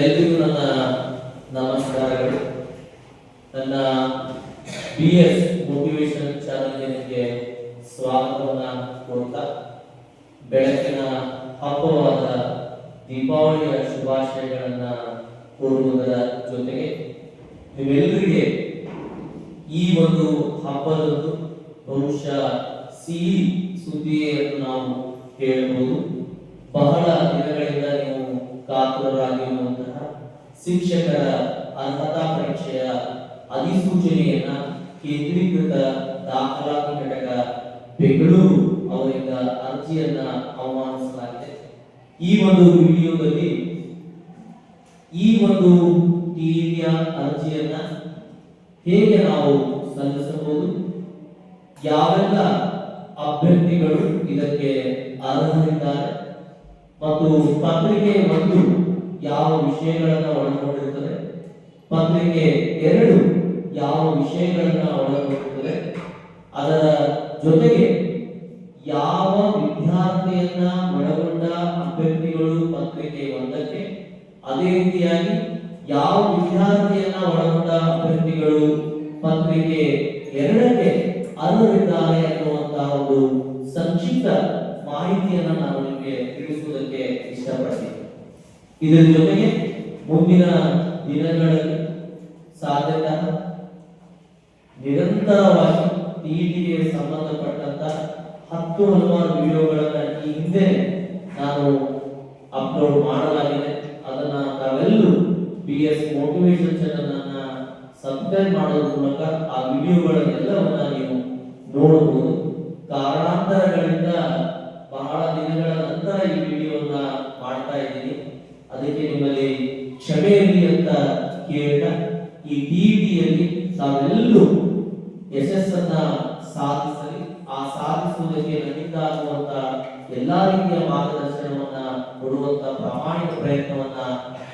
ಎಲ್ರಿಗೂ ನನ್ನ ನಮಸ್ಕಾರಗಳು. ನನ್ನ BS ಮೋಟಿವೇಶನ್ ಚಾನೆಲ್ಗೆ ಸ್ವಾಗತವನ್ನ ಕೋರುತ್ತಾ ಬೆಳಕಿನ ಹಬ್ಬವಾದ ದೀಪಾವಳಿಯ ಶುಭಾಶಯಗಳನ್ನ ಕೋರುವುದರ ಜೊತೆಗೆ ನಿಮ್ಮೆಲ್ಲರಿಗೆ ಈ ಒಂದು ಹಬ್ಬದಂದು ಬಹುಶಃ ಸಿಹಿ ಸುದ್ದಿಯನ್ನು ನಾವು ಹೇಳಬಹುದು. ಬಹಳ ದಿನಗಳಿಂದ ನೀವು ಕಾತುರರಾಗಿರುವಂತಹ ಶಿಕ್ಷಕರ ಅರ್ಹತಾ ಪರೀಕ್ಷೆಯ ಅಧಿಸೂಚನೆಯನ್ನ ಕೇಂದ್ರೀಕೃತ ದಾಖಲಾತಿ ಘಟಕ ಬೆಂಗಳೂರು ಅವರಿಂದ ಅರ್ಜಿಯನ್ನ ಆಹ್ವಾನಿಸಲಾಗಿದೆ. ಈ ಒಂದು ವಿಡಿಯೋದಲ್ಲಿ ಈ ಒಂದು ಟಿಇಟಿಯ ಅರ್ಜಿಯನ್ನ ಹೇಗೆ ನಾವು ಸಲ್ಲಿಸಬಹುದು, ಯಾವೆಲ್ಲ ಅಭ್ಯರ್ಥಿಗಳು ಇದಕ್ಕೆ ಅರ್ಹರಿದ್ದಾರೆ ಮತ್ತು ಪತ್ರಿಕೆ 1 ಯಾವ ವಿಷಯಗಳನ್ನು ಒಳಗೊಂಡಿರುತ್ತದೆ, ಪತ್ರಿಕೆ 2 ಯಾವ ವಿಷಯಗಳನ್ನು ಒಳಗೊಂಡಿರುತ್ತದೆ, ಅದರ ಜೊತೆಗೆ ಯಾವ ವಿದ್ಯಾರ್ಥಿಯನ್ನ ಒಳಗೊಂಡ ಅಭ್ಯರ್ಥಿಗಳು ಪತ್ರಿಕೆ 1ಕ್ಕೆ, ಅದೇ ರೀತಿಯಾಗಿ ಯಾವ ವಿದ್ಯಾರ್ಥಿಯನ್ನ ಒಳಗೊಂಡ ಅಭ್ಯರ್ಥಿಗಳು ಪತ್ರಿಕೆ 2ಕ್ಕೆ ಅರ್ಹರಿದ್ದಾರೆ ಅನ್ನುವಂತಹ ಒಂದು ಸಂಕ್ಷಿಪ್ತ ಮಾಹಿತಿಯನ್ನು ನಾನು ನಿಮಗೆ ತಿಳಿಸುವುದಕ್ಕೆ ಇಷ್ಟಪಡ್ತೀನಿ. ಇದರ ಜೊತೆಗೆ ಮುಂದಿನ ದಿನಗಳಲ್ಲಿ ಸಾಧ್ಯತೆ ನಿರಂತರವಾಗಿ ಟಿಇಟಿಗೆ ಸಂಬಂಧಪಟ್ಟಂತ 10 ಹಲವಾರು ವಿಡಿಯೋಗಳನ್ನ ಈ ಹಿಂದೆ ನಾನು ಅಪ್ಲೋಡ್ ಮಾಡಲಾಗಿದೆ. ಅದನ್ನ ತಾವೆಲ್ಲರೂ BS ಮೋಟಿವೇಶನ್ ಚಾನೆಲ್ ಅನ್ನ ಸಬ್ಸ್ಕ್ರೈಬ್ ಮಾಡೋದ್ರ ಮೂಲಕ ಆ ವಿಡಿಯೋಗಳನ್ನೆಲ್ಲವನ್ನ ನೀವು ನೋಡಬಹುದು. ಕಾರಣಾಂತರಗಳಿಂದ ಬಹಳ ದಿನಗಳ ನಂತರ ಈ ವಿಡಿಯೋನ ಮಾಡ್ತಾ ಇದ್ದೀನಿ, ಅದಕ್ಕೆ ನಿಮ್ಮಲ್ಲಿ ಕ್ಷಮೆ ಇರಲಿ ಅಂತ ಕೇಳ್ತಾ, ಈ ಟಿಇಟಿಯಲ್ಲಿ ತಾವೆಲ್ಲರೂ ಯಶಸ್ಸನ್ನ ಸಾಧಿಸಲಿ, ಆ ಸಾಧಿಸುವುದಕ್ಕೆ ನನ್ನಿಂದ ಆಗುವಂತ ಎಲ್ಲಾ ರೀತಿಯ ಮಾರ್ಗದರ್ಶನವನ್ನ ಕೊಡುವಂತ ಪ್ರಾಮಾಣಿಕ ಪ್ರಯತ್ನವನ್ನ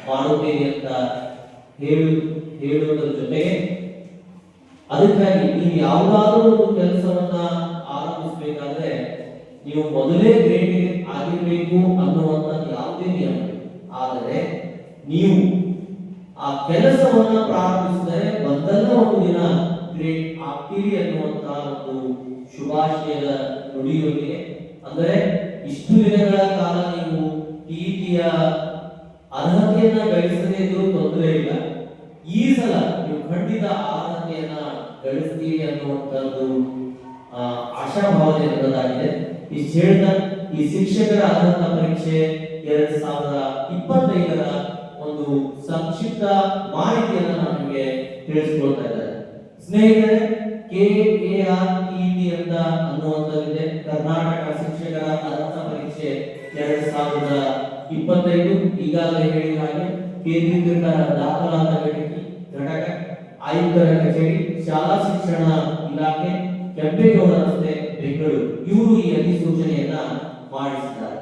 ಮಾಡುತ್ತೇನೆ ಅಂತ ಹೇಳುವುದರ ಜೊತೆಗೆ ಅದಕ್ಕಾಗಿ ನೀವು ಯಾವುದಾದ್ರೂ ಒಂದು ಕೆಲಸವನ್ನ ಆರಂಭಿಸಬೇಕಾದ್ರೆ ನೀವು ಮೊದಲೇ ಗ್ರೇಡ್ ಆಗಿರಬೇಕು ಅನ್ನುವಂತ ಯಾವುದೇ ನಿಯಮ, ಆದರೆ ನೀವು ಆ ಕೆಲಸವನ್ನ ಪ್ರಾರಂಭಿಸಿದರೆ ಒಂದಲ್ಲ ಒಂದು ದಿನ ಗ್ರೇಡ್ ಆಗ್ತೀರಿ ಅನ್ನುವಂತಹ ಒಂದು ಶುಭಾಶಯದ ನುಡಿಯೊಂದಿಗೆ, ಅಂದರೆ ಇಷ್ಟು ದಿನಗಳ ಕಾಲ ನೀವು ಟಿಇಟಿಯ ಅರ್ಹತೆಯನ್ನ ಗಳಿಸದೇ ಇದ್ರೂ ತೊಂದರೆ ಇಲ್ಲ, ಈ ಸಲ ನೀವು ಖಂಡಿತ ಅರ್ಹತೆಯನ್ನ ಗಳಿಸ್ತೀರಿ ಅನ್ನುವಂಥದ್ದು ಆಶಾಭಾವನೆ ಇರೋದಾಗಿದೆ. ಇಷ್ಟು ಹೇಳ್ತಾ ಈ ಶಿಕ್ಷಕರ ಅರ್ಹತಾ ಪರೀಕ್ಷೆ 2025ರ ಒಂದು ಸಂಕ್ಷಿಪ್ತ ಮಾಹಿತಿಯನ್ನು ನಾನು ನಿಮಗೆ ತಿಳಿಸ್ಕೊಳ್ತಾ ಇದ್ದೇನೆ. ಸ್ನೇಹಿತರೆ, KARTET ಅಂತ ಅನ್ನುವಂಥದ್ದಿದೆ, ಕರ್ನಾಟಕ ಶಿಕ್ಷಕರ ಅರ್ಹತಾ ಪರೀಕ್ಷೆ 2025. ಈಗಾಗಲೇ ಹೇಳಿದ ಹಾಗೆ ಕೇಂದ್ರೀಕೃತ ದಾಖಲಾತಿ ಘಟಕ, ಆಯುಕ್ತರ ಕಚೇರಿ, ಶಾಲಾ ಶಿಕ್ಷಣ ಇಲಾಖೆ, ಕೆಂಪೇಗೌಡ ರಸ್ತೆ, ಬೆಂಗಳೂರು, ಇವರು ಈ ಅಧಿಸೂಚನೆಯನ್ನ ಮಾಡಿಸಿದ್ದಾರೆ.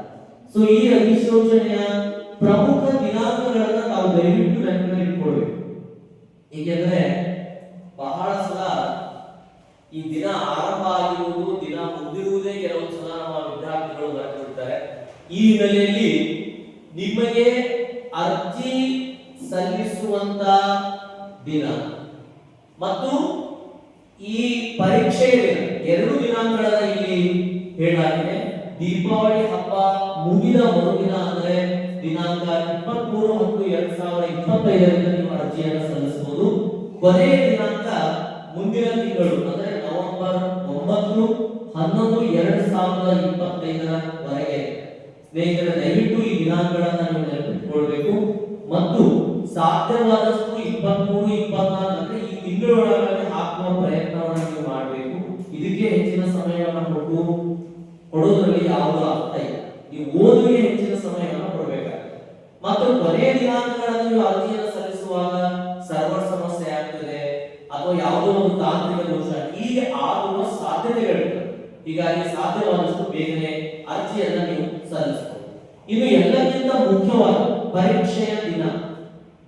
ಸೊ ಈ ಅಧಿಸೂಚನೆಯ ಪ್ರಮುಖ ದಿನಾಂಕಗಳನ್ನ ನಾವು ದಯವಿಟ್ಟು ನೆನಪಿನಲ್ಲಿ ಇಟ್ಕೊಳ್ಬೇಕು. ಏಕೆಂದ್ರೆ ಬಹಳ ಸಲ ಈ ದಿನ ಆರಂಭ ಆಗಿರುವುದು, ದಿನ ಮುಗಿದಿರುವುದೇ ಕೆಲವು ಸಲ ನಮ್ಮ ವಿದ್ಯಾರ್ಥಿಗಳು ಬರೆದಿರುತ್ತಾರೆ. ಈ ಹಿನ್ನೆಲೆಯಲ್ಲಿ ನಿಮಗೆ ಅರ್ಜಿ ಸಲ್ಲಿಸುವಂತ ದಿನ ಮತ್ತು ಈ ಪರೀಕ್ಷೆಯ ದಿನ 2 ದಿನಾಂಕಗಳನ್ನ ಇಲ್ಲಿ ಹೇಳಲಾಗಿದೆ. ದೀಪಾವಳಿ ಹಬ್ಬ ಮುಗಿದ ಮರುದಿನ ಅಂದರೆ ದಿನಾಂಕ 23/10/2025 ನೀವು ಅರ್ಜಿಯನ್ನು ಸಲ್ಲಿಸಬಹುದು. ಕೊನೆಯ ದಿನಾಂಕ ಮುಂದಿನ ತಿಂಗಳು ಅಂದರೆ ನವೆಂಬರ್ 9/11/2025 ವರೆಗೆ. ಸ್ನೇಹಿತರೆ, ದಯವಿಟ್ಟು ಈ ದಿನಾಂಕಗಳನ್ನ ನೀವು ನೆನಪಿಟ್ಟುಕೊಳ್ಬೇಕು ಮತ್ತು ಸಾಧ್ಯವಾದಷ್ಟು 23-24 ಅಂದ್ರೆ ಈ ತಿಂಗಳೊಳಗೆ ಹಾಕುವ ಪ್ರಯತ್ನವನ್ನು ನೀವು ಮಾಡಬೇಕು. ಇದಕ್ಕೆ ಹೆಚ್ಚಿನ ಸಮಯವನ್ನು ಕೊಡೋದ್ರಲ್ಲಿ ಯಾವುದೂ ಅರ್ಥ ಇಲ್ಲ. ನೀವು ಓದುವಿಗೆ ಹೆಚ್ಚಿನ ಸಮಯವನ್ನು ಕೊಡಬೇಕಾಗುತ್ತೆ. ಮತ್ತು ಕೊನೆಯ ದಿನಾಂಕಗಳನ್ನು ನೀವು ಅರ್ಜಿಯನ್ನು ಸಲ್ಲಿಸುವಾಗ ಸರ್ವರ್ ಸಮಸ್ಯೆ ಆಗ್ತದೆ ಅಥವಾ ಯಾವುದೋ ಒಂದು ತಾಂತ್ರಿಕ ದೋಷ ಹೀಗೆ ಆಗುವ ಸಾಧ್ಯತೆಗಳಿವೆ. ಹೀಗಾಗಿ ಸಾಧ್ಯವಾದಷ್ಟು ಬೇಗನೆ ಅರ್ಜಿಯನ್ನು ನೀವು ಸಲ್ಲಿಸಬಹುದು. ಇನ್ನು ಎಲ್ಲಕ್ಕಿಂತ ಮುಖ್ಯವಾದ ಪರೀಕ್ಷೆಯ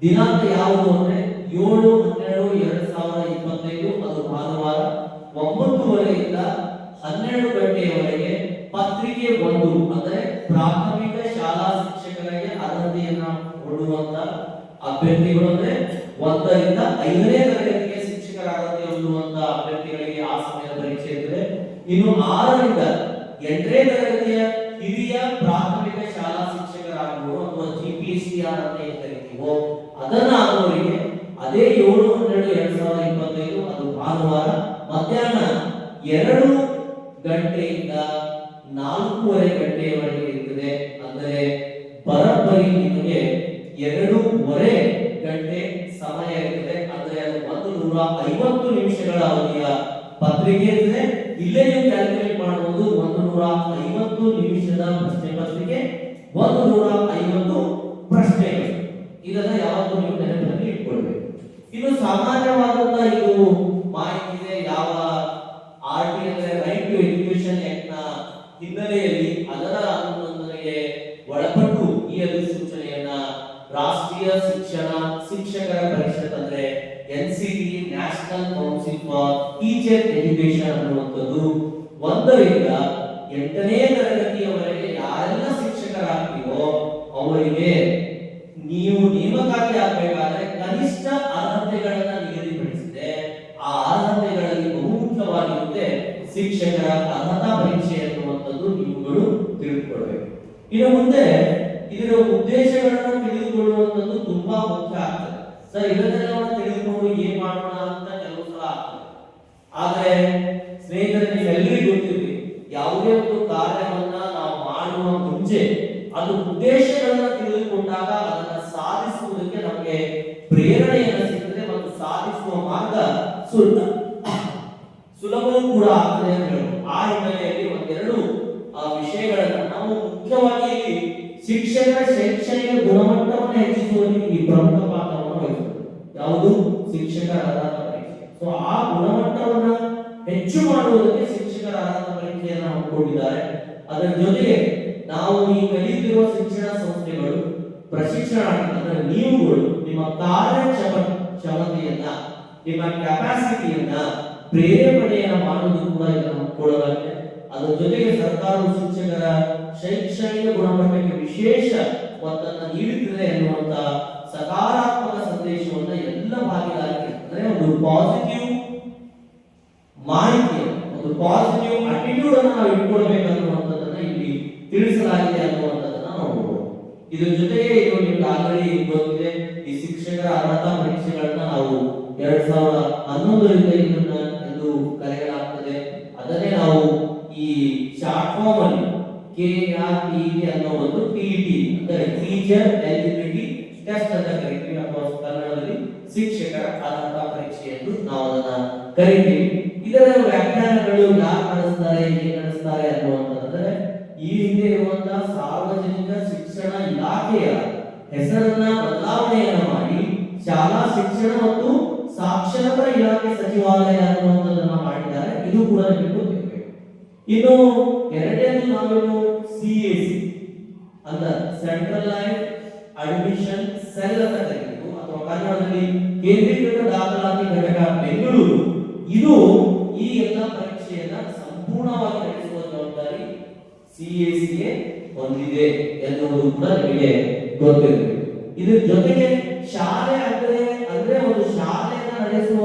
ದಿನಾಂಕ ಯಾವುದು ಅಂದ್ರೆ 7/12/2025, ಅದು ಭಾನುವಾರ 9 ಗಂಟೆಯಿಂದ 12 ಗಂಟೆಯವರೆಗೆ ಪತ್ರಿಕೆ 1 ಅಂದರೆ ಪ್ರಾಥಮಿಕ ಶಾಲಾ ಶಿಕ್ಷಕರಿಗೆ ಅರ್ಹತೆಯನ್ನ ಕೊಡುವಂತ ಅಭ್ಯರ್ಥಿಗಳು ಅಂದ್ರೆ 1ರಿಂದ 5ನೇ ತರಗತಿಗೆ ಶಿಕ್ಷಕರಾಗತ್ತೆ ಹೊಂದುವಂತ ಅಭ್ಯರ್ಥಿಗಳಿಗೆ ಆ ಸಮಯದ ಪರೀಕ್ಷೆ ಇರ್ತದೆ. ಇನ್ನು 6ರಿಂದ 8ನೇ ತರಗತಿಯ ಹಿರಿಯ ಪ್ರಾಥಮಿಕ ಶಾಲಾ ಶಿಕ್ಷಕರಾಗುವರು ಅಥವಾ ಜಿಪಿಎಸ್ಟಿಆರ್ ಅಂತ ಏನ್ ಕರಿತೀವೋ ಅದನ್ನ ಆಗುವವರಿಗೆ ಅದೇ 7/12/2025 ಅದು ಭಾನುವಾರ ಮಧ್ಯಾಹ್ನ 2 ಗಂಟೆಯಿಂದ 4:30 ಗಂಟೆಯವರೆಗೆ ಇರ್ತದೆ. ಅಂದರೆ ಬರೋಬ್ಬರಿ ನಿಮಗೆ 2:30 ಗಂಟೆ ಸಮಯ ಇರ್ತದೆ. ಅಂದ್ರೆ ಅದು 150 ನಿಮಿಷಗಳ ಅವಧಿಯ ಪತ್ರಿಕೆ ಇರ್ತದೆ. ಇಲ್ಲೇ ನೀವು ಕ್ಯಾಲ್ಕುಲೇಟ್ ಮಾಡಬಹುದು. 150 ನಿಮಿಷದ ಪ್ರಶ್ನೆ ಪತ್ರಿಕೆ, 150 ಪ್ರಶ್ನೆಗಳು. ಇದನ್ನ ಯಾವತ್ತೂ ನೀವು ನೆನಪಿನಲ್ಲಿ ಇಟ್ಕೊಳ್ಬೇಕು. ಇನ್ನು ಸಾಮಾನ್ಯವಾದಂತಹ ಇದು ಮಾಹಿತಿ ಇದೆ. ಯಾವ ಆರ್ಟಿ ಅಂದ್ರೆ ರೈಟ್ ಟು ಎಜುಕೇಶನ್ ಆಕ್ಟ್ ನ ಹಿನ್ನೆಲೆಯಲ್ಲಿ ಅದರ ಅನುಮೋದನೆಗೆ ಒಳಪಟ್ಟು ಈ ಅಧಿಸೂಚನೆಯನ್ನ ರಾಷ್ಟ್ರೀಯ ಶಿಕ್ಷಕರ ಪರಿಷತ್ ಅಂದ್ರೆ NCT national council for teacher education ಅನ್ನುವಂಥದ್ದು 1ರಿಂದ 8ನೇ ತರಗತಿಯವರೆಗೆ ಯಾರೆಲ್ಲ ಶಿಕ್ಷಕರಾಗ್ತೀವೋ ಅವರಿಗೆ ನೀವು ನೇಮಕಾತಿ ಆಗಬೇಕಾದ್ರೆ ಕನಿಷ್ಠ ಅರ್ಹತೆಗಳನ್ನ ನಿಗದಿಪಡಿಸಿದೆ. ಆ ಅರ್ಹತೆಗಳಲ್ಲಿ ಬಹುಮುಖ್ಯವಾಗಿರುತ್ತೆ ಶಿಕ್ಷಕರ ಅರ್ಹತಾ ಪರೀಕ್ಷೆ ಅನ್ನುವಂಥದ್ದು ನೀವುಗಳು ತಿಳಿದುಕೊಳ್ಬೇಕು. ಇನ್ನು ಮುಂದೆ ಇದರ ಉದ್ದೇಶಗಳನ್ನು ತಿಳಿದುಕೊಳ್ಳುವಂಥದ್ದು ತುಂಬಾ ಮುಖ್ಯ ಆಗ್ತದೆ. ಸರ್ ಇದನ್ನೆಲ್ಲ ತಿಳಿದುಕೊಂಡು ಏನ್ ಮಾಡೋಣ ಅಂತ ಕೆಲವು ಸಲ ಆಗ್ತದೆ. ಆದ್ರೆ ಸ್ನೇಹಿತರೆ, ನೀವೆಲ್ಲರಿಗೂ ಗೊತ್ತಿರಲಿ, ಯಾವುದೇ ಒಂದು ಕಾರ್ಯವನ್ನ ನಾವು ಮಾಡುವ ಮುಂಚೆ ಅದು ಉದ್ದೇಶಗಳನ್ನ ತಿಳಿದುಕೊಂಡಾಗ ಅದನ್ನ ಸಾಧಿಸುವುದಕ್ಕೆ ನಮಗೆ ಪ್ರೇರಣೆಯನ್ನು ಸಿಗ್ತದೆ ಮತ್ತು ಸಾಧಿಸುವ ಮಾರ್ಗ ಸುಲಭವೂ ಕೂಡ ಆಗ್ತದೆ ಅಂತ ಹೇಳಬಹುದು. ಆ ಹಿನ್ನೆಲೆಯಲ್ಲಿ ಒಂದೆರಡು ವಿಷಯಗಳನ್ನ ನಾವು ಮುಖ್ಯವಾಗಿ ಶಿಕ್ಷಕರ ಶೈಕ್ಷಣಿಕ ಗುಣಮಟ್ಟವನ್ನು ಹೆಚ್ಚಿಸುವಲ್ಲಿ ಈ ಪ್ರಮುಖ ಪಾತ್ರವನ್ನು ವಹಿಸುತ್ತದೆ. ಯಾವುದು? ಶಿಕ್ಷಕರ ಅರ್ಹತಾ ಪರೀಕ್ಷೆ. ಸೊ ಆ ಗುಣಮಟ್ಟವನ್ನ ಹೆಚ್ಚು ಮಾಡುವುದಕ್ಕೆ ಶಿಕ್ಷಕರ ಅರ್ಹತಾ ಪರೀಕ್ಷೆಯನ್ನು ಹಮ್ಮಿಕೊಂಡಿದ್ದಾರೆ. ಅದರ ಜೊತೆಗೆ ನಾವು ಈ ಕಲಿಯುತ್ತಿರುವ ಶಿಕ್ಷಣ ಸಂಸ್ಥೆಗಳು ಪ್ರಶಿಕ್ಷಣಾರ್ಥಿ ಅಂದ್ರೆ ನೀವುಗಳು ನಿಮ್ಮ ಕಾರ್ಯಕ್ಷಮತೆಯನ್ನ, ನಿಮ್ಮ ಕೆಪಾಸಿಟಿಯನ್ನ, ಪ್ರೇರೇಪಣೆಯನ್ನ ಮಾಡುವುದು ಕೂಡ ಇದನ್ನು ಹಮ್ಮಿಕೊಳ್ಳಲಾಗಿದೆ. ಅದರ ಜೊತೆಗೆ ಸರ್ಕಾರವು ಶಿಕ್ಷಕರ ಶೈಕ್ಷಣಿಕ ಗುಣಮಟ್ಟಕ್ಕೆ ವಿಶೇಷ ಒತ್ತನ್ನು ನೀಡುತ್ತದೆ ಎನ್ನುವಂತ ಸಕಾರಾತ್ಮಕ ಸಂದೇಶವನ್ನು ಎಲ್ಲ ಭಾಗಿದಾರರಿಗೆ ಅಂದ್ರೆ ಒಂದು ಪಾಸಿಟಿವ್ ಮಾಹಿತಿ, ಒಂದು ಪಾಸಿಟಿವ್ ಅಟಿಟ್ಯೂಡ್ ಅನ್ನು ನಾವು ಇಟ್ಕೊಳ್ಬೇಕನ್ನುವಂಥದ್ದನ್ನ ಇಲ್ಲಿ ತಿಳಿಸಲಾಗಿದೆ ಅನ್ನುವಂಥದ್ದನ್ನ ನೋಡಬಹುದು. ಇದರ ಜೊತೆಗೆ ಇದು ನಿಮ್ಗೆ ಆಲ್ರೆಡಿ ಗೊತ್ತಿದೆ, ಈ ಶಿಕ್ಷಕರ ಅರ್ಹತಾ ಪರೀಕ್ಷೆಗಳನ್ನ ನಾವು 2011ರಿಂದ ಇದನ್ನ ಎಂದು ಕರೆಯಲಾಗ್ತದೆ. ಅದನ್ನೇ ನಾವು ಈ ಶಾರ್ಟ್ ಫಾರ್ಮ್ ಅಲ್ಲಿ KRTE ಅನ್ನೋ ಒಂದು TET ಅಂದ್ರೆ ಟೀಚರ್ ಎಲಿಜಿಬಿಲಿಟಿ ಟೆಸ್ಟ್ ಅಂತ ಕರೀತೀವಿ, ಅಥವಾ ಕನ್ನಡದಲ್ಲಿ ಶಿಕ್ಷಕರ ಅರ್ಹತಾ ಪರೀಕ್ಷೆ ಎಂದು ನಾವು ಅದನ್ನ ಕರೀತೀವಿ. ಇದರ ವ್ಯಾಖ್ಯಾನಗಳು ಯಾರು ನಡೆಸ್ತಾರೆ, ಹೇಗೆ ನಡೆಸ್ತಾರೆ ಅನ್ನುವಂಥದ್ದರೆ ಈ ಹಿಂದೆ ಇರುವಂತಹ ಸಾರ್ವಜನಿಕ ಶಿಕ್ಷಣ ಇಲಾಖೆಯ ಹೆಸರನ್ನ ಬದಲಾವಣೆಯನ್ನು ಮಾಡಿ ಶಾಲಾ ಶಿಕ್ಷಣ ಮತ್ತು ಸಾಕ್ಷರತಾ ಇಲಾಖೆ ಸಚಿವಾಲಯ ಅನ್ನುವಂಥದ್ದನ್ನ ಮಾಡಿದ್ದಾರೆ. ಇದು ಕೂಡ ನಿಮಗೆ ಗೊತ್ತಿರಬೇಕು. ಇನ್ನು ಎರಡನೇದು ನಾವೇನು CAC ಅಂತ ಸೆಂಟ್ರಲೈಸ್ಡ್ ಅಡ್ಮಿಷನ್ ಸೆಲ್ ಅಂತ ಕರೀತೀವಿ, ಅಥವಾ ಕನ್ನಡದಲ್ಲಿ ಕೇಂದ್ರೀಕೃತ ದಾಖಲಾತಿ ಘಟಕ ಬೆಂಗಳೂರು. ಇದು ಈ ಎಲ್ಲ ಪರೀಕ್ಷೆಯನ್ನ ಸಂಪೂರ್ಣವಾಗಿ ನಡೆಸುವ ಜವಾಬ್ದಾರಿ CAC ಗೆ ಹೊಂದಿದೆ ಎನ್ನುವುದು ಕೂಡ ನಿಮಗೆ ಗೊತ್ತಿರಬೇಕು. ಇದರ ಜೊತೆಗೆ ಶಾಲೆ ಅಂದ್ರೆ ಒಂದು ಶಾಲೆಯನ್ನು ನಡೆಸುವ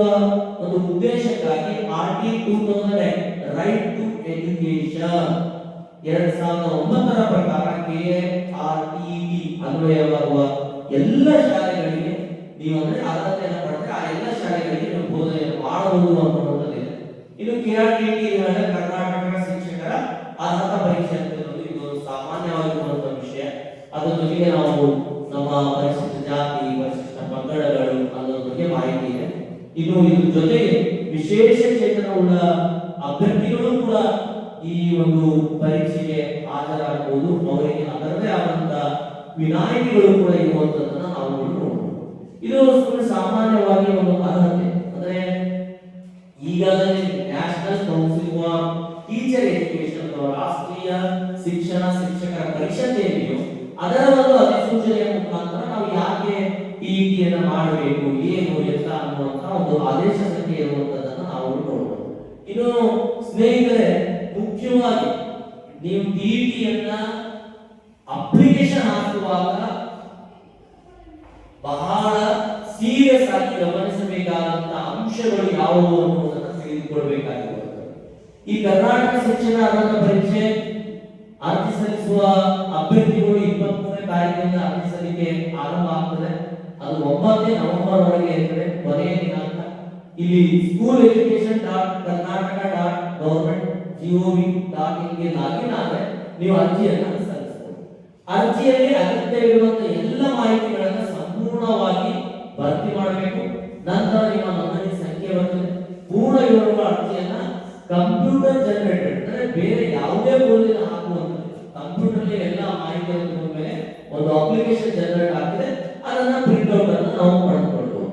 ಒಂದು ಉದ್ದೇಶಕ್ಕಾಗಿ RT 2000 ರೈಟ್ ಟು ಎಜುಕೇಶನ್ 2009ರ ಪ್ರಕಾರ KRTE ಅನ್ವಯವಾಗುವ ಎಲ್ಲ ಶಾಲೆಗಳಿಗೆ ನೀವು ಅಂದ್ರೆ ಅರ್ಹತೆಯನ್ನು ಪಡೆದರೆ ಆ ಎಲ್ಲ ಶಾಲೆಗಳಿಗೆ ನೀವು ಬೋಧನೆಯನ್ನು ಮಾಡಬಹುದು ಅನ್ನುವಂಥದ್ದಿದೆ. ಇನ್ನು KRTE ಅಂದ್ರೆ ಕರ್ನಾಟಕ ಶಿಕ್ಷಕರ ಅರ್ಹತಾ ಪರೀಕ್ಷೆ ಅಂತ ಹೇಳೋದು ಇದು ಸಾಮಾನ್ಯವಾಗಿರುವಂತಹ ವಿಷಯ. ಅದರ ಜೊತೆಗೆ ನಾವು ನಮ್ಮ ಪರಿಶಿಷ್ಟ ಜಾತಿ, ಪರಿಶಿಷ್ಟ ಪಂಗಡಗಳು ಅನ್ನೋದ್ರ ಬಗ್ಗೆ ಮಾಹಿತಿ ಇದೆ. ಇನ್ನು ಇದ್ರ ಜೊತೆಗೆ ವಿಶೇಷ ಚೇತನವುಳ್ಳ ಅಭ್ಯರ್ಥಿಗಳು ಕೂಡ ಈ ಒಂದು ಪರೀಕ್ಷೆಗೆ ಹಾಜರಾಗಬಹುದು. ಅವರಿಗೆ ಅದರದೇ ಆದಂತಹ ವಿನಾಯಿತಿಗಳು ಕೂಡ ಇರುವಂತದನ್ನ ನಾವು ನೋಡಬಹುದು. ಇದು ಸಾಮಾನ್ಯವಾಗಿ ಒಂದು ಅರ್ಹತೆ ಅಂದ್ರೆ ಈಗಾಗಲೇ national council for teacher education ಅಥವಾ ರಾಷ್ಟ್ರೀಯ ಶಿಕ್ಷಕರ ಪರಿಷತ್ ಏನಿದೆಯೋ ಅದರ ಒಂದು ಅಧಿಸೂಚನೆಯ ಮುಖಾಂತರ ನಾವು ಯಾಕೆ TET ಮಾಡಬೇಕು, ಏನು ಎತ್ತ ಅನ್ನುವಂತ ಒಂದು ಆದೇಶ ಸಂಖ್ಯೆ ಇರುವಂತದನ್ನ ನಾವು ನೋಡಬಹುದು. ಇನ್ನು ಸ್ನೇಹಿತರೆ, ಮುಖ್ಯವಾಗಿ ನೀವು TET ಅಪ್ಲಿಕೇಶನ್ ಹಾಕುವಾಗ ಬಹಳ ಸೀರಿಯಸ್ ಆಗಿ ಗಮನಿಸಬೇಕಾದಂತಹ ಅಂಶಗಳು ಯಾವುವು ಅನ್ನುವುದನ್ನು ತಿಳಿದುಕೊಳ್ಬೇಕಾಗಿರುತ್ತದೆ. ಈ ಕರ್ನಾಟಕ ಶಿಕ್ಷಣ ಅರ್ಹತಾ ಪರೀಕ್ಷೆ ಅರ್ಜಿ ಸಲ್ಲಿಸುವ ಅಭ್ಯರ್ಥಿಗಳು 23ನೇ ತಾರೀಕಿನಿಂದ ಅರ್ಜಿ ಸಲ್ಲಿಕೆ ಆರಂಭ ಆಗ್ತದೆ. ಅದು 9 ನವೆಂಬರ್ ವರೆಗೆ ಇರ್ತದೆ, ಕೊನೆಯ ದಿನಾಂಕ. ಇಲ್ಲಿ school.education.karnataka.government.gov.in ಗೆ ಲಾಗಿನ್ ಆದರೆ ನೀವು ಅರ್ಜಿಯನ್ನು ಸಲ್ಲಿಸಬಹುದು. ಅರ್ಜಿಯಲ್ಲಿ ಅಗತ್ಯವಿರುವಂತಹ ಎಲ್ಲ ಮಾಹಿತಿಗಳನ್ನು ಸಂಪೂರ್ಣವಾಗಿ ಭರ್ತಿ ಮಾಡಬೇಕು. ನಂತರ ನಿಮ್ಮ ನೋಂದಣಿ ಸಂಖ್ಯೆ ಬರ್ತದೆ. ಪೂರ್ಣ ವಿವರಗಳ ಅರ್ಜಿಯನ್ನ ಕಂಪ್ಯೂಟರ್ ಜನರೇಟೆಡ್ ಅಂದ್ರೆ ಬೇರೆ ಯಾವುದೇ ಬೋರ್ಡಿನ ಹಾಕುವಂಥದ್ದು, ಕಂಪ್ಯೂಟರ್ ಎಲ್ಲ ಮಾಹಿತಿಯನ್ನು ತುಂಬಿದ ಮೇಲೆ ಒಂದು ಅಪ್ಲಿಕೇಶನ್ ಜನರೇಟ್ ಆಗ್ತದೆ. ಅದನ್ನ ಪ್ರಿಂಟ್ ಔಟ್ ಅನ್ನು ನಾವು ಪಡೆದುಕೊಳ್ಳಬಹುದು.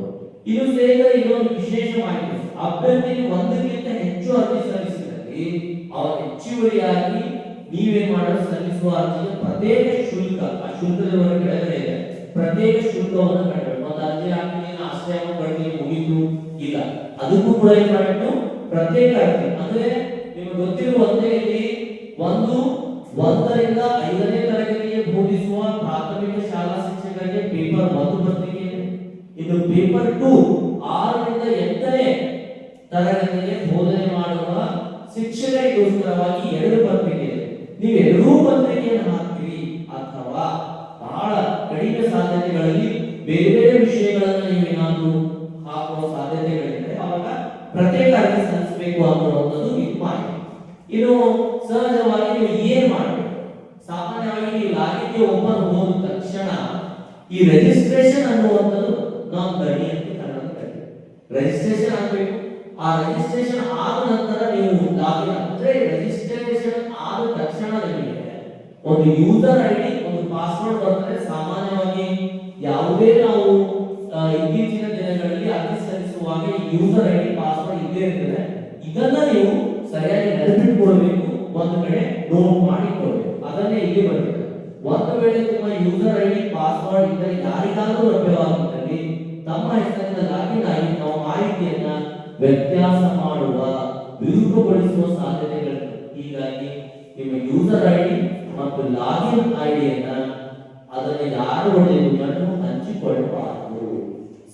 ಇದು ಸೇರಿದರೆ ಇನ್ನೊಂದು ವಿಶೇಷ ಮಾಹಿತಿ, ಅಭ್ಯರ್ಥಿಗೆ ಒಂದಕ್ಕಿಂತ ಹೆಚ್ಚು ಅರ್ಜಿ ಸಲ್ಲಿಸಿದಲ್ಲಿ ಅವರ ಹೆಚ್ಚುವರಿಯಾಗಿ ನೀವೇನ್ ಮಾಡಲು ಸಲ್ಲಿಸುವ ಅರ್ಜಿಗೆ ಪ್ರತ್ಯೇಕ ಶುಲ್ಕ, ಆ ಶುಲ್ಕದ ಕೆಳಗಡೆ ಇದೆ, ಪ್ರತ್ಯೇಕ ಶುಲ್ಕವನ್ನು ಕಟ್ಟಬೇಕು. ಒಂದು ಅರ್ಜಿ ಹಾಕಿ ಆಶ್ರಯ ಕಟ್ಟಿ ಮುಗಿದು ಇಲ್ಲ, ಅದಕ್ಕೂ ಕೂಡ ಏನ್ ಮಾಡಬೇಕು, ಪ್ರತ್ಯೇಕ ಅರ್ಜಿ. ಅಂದ್ರೆ ನಿಮಗೆ ಗೊತ್ತಿರುವಂತೆ ಇಲ್ಲಿ 1ರಿಂದ 5ನೇ ತರಗತಿಗೆ ಬೋಧಿಸುವ ಪ್ರಾಥಮಿಕ ಶಾಲಾ ಶಿಕ್ಷಕರಿಗೆ ಪೇಪರ್ 1 ಪತ್ರಿಕೆ ಇದೆ. ಇದು ಪೇಪರ್ 2 6ರಿಂದ 8ನೇ ತರಗತಿಗೆ ಬೋಧನೆ ಮಾಡುವ ಶಿಕ್ಷಕರಿಗೋಸ್ಕರವಾಗಿ 2 ಪತ್ರಿಕೆ ಇದೆ. ನೀವು ಎರಡೂ ಪತ್ರಿಕೆಯನ್ನು ಹಾಕ್ತೀರಿ ಅಥವಾ ಬಹಳ ಕಡಿಮೆ ಸಾಧ್ಯತೆಗಳಲ್ಲಿ ಬೇರೆ ಬೇರೆ ವಿಷಯಗಳನ್ನು ನೀವು ಏನಾದರೂ ಹಾಕುವ ಸಾಧ್ಯತೆಗಳಿದ್ರೆ ಅವಾಗ ಪ್ರತ್ಯೇಕ ಅರ್ಜಿ ಸಲ್ಲಿಸಬೇಕು ಅನ್ನುವಂಥದ್ದು ಇದು ಮಾಹಿತಿ. ಇನ್ನು ಸಹಜವಾಗಿ ನೀವು ಏನ್ ಮಾಡಬೇಕು, ಸಾಮಾನ್ಯವಾಗಿ ನೀವು ಲಾಗಿನ್ಗೆ ಓಪನ್ ಹೋದ ತಕ್ಷಣ ಈ ರಿಜಿಸ್ಟ್ರೇಷನ್ ಅನ್ನುವಂಥದ್ದು ನಾವು ಗಣಿ ಅಂತ ಕರೀತೀವಿ. ರಿಜಿಸ್ಟ್ರೇಷನ್ ಆಗಬೇಕು. ಆ ರಿಜಿಸ್ಟ್ರೇಷನ್ ಆದ ನಂತರ ನೀವು ಲಾಗಿನ್ ಅಂದ್ರೆ ರಿಜಿಸ್ಟ್ರೇಷನ್ ಆದ ತಕ್ಷಣ ನಿಮಗೆ ಒಂದು ಯೂಸರ್ ಐಡಿ ಒಂದು ಪಾಸ್ವರ್ಡ್ ಬರ್ತದೆ. ಸಾಮಾನ್ಯವಾಗಿ ಯಾವುದೇ ನಾವು ಇತ್ತೀಚಿನ ದಿನಗಳಲ್ಲಿ ಅರ್ಜಿ ಸಲ್ಲಿಸುವಾಗ ಯೂಸರ್ ಐಡಿ ಪಾಸ್ವರ್ಡ್ ಇದ್ದೇ ಇರ್ತದೆ. ಇದನ್ನ ನೀವು ಸರಿಯಾಗಿ ನೆನಪಿಟ್ಕೊಳ್ಬೇಕು, ಒಂದು ಕಡೆ ನೋಟ್ ಮಾಡಿಕೊಳ್ಬೇಕು. ಅದನ್ನೇ ಇಲ್ಲಿ ಬರ್ತದೆ. ಒಂದು ವೇಳೆ ನಿಮ್ಮ ಯೂಸರ್ ಐಡಿ ಪಾಸ್ವರ್ಡ್ ಇದ್ದರೆ ಯಾರಿಗಾದರೂ ಲಭ್ಯವಾಗುತ್ತದೆ, ತಮ್ಮ ಹೆಸರಿನ ಲಾಗಿನ್ ಆಗಿ ನಾವು ಮಾಹಿತಿಯನ್ನ ವ್ಯತ್ಯಾಸ ಮಾಡುವ ವಿರೂಪಗೊಳಿಸುವ ಸಾಧ್ಯತೆಗಳಿವೆ. ಹೀಗಾಗಿ ನಿಮ್ಮ ಯೂಸರ್ ಐಡಿ ಮತ್ತು ಲಾಗಿನ್ ಐಡಿಯನ್ನ ಅದನ್ನು ಯಾರು ಒಳ್ಳೆಯದನ್ನು ಹಂಚಿಕೊಳ್ಳಬಾರದು,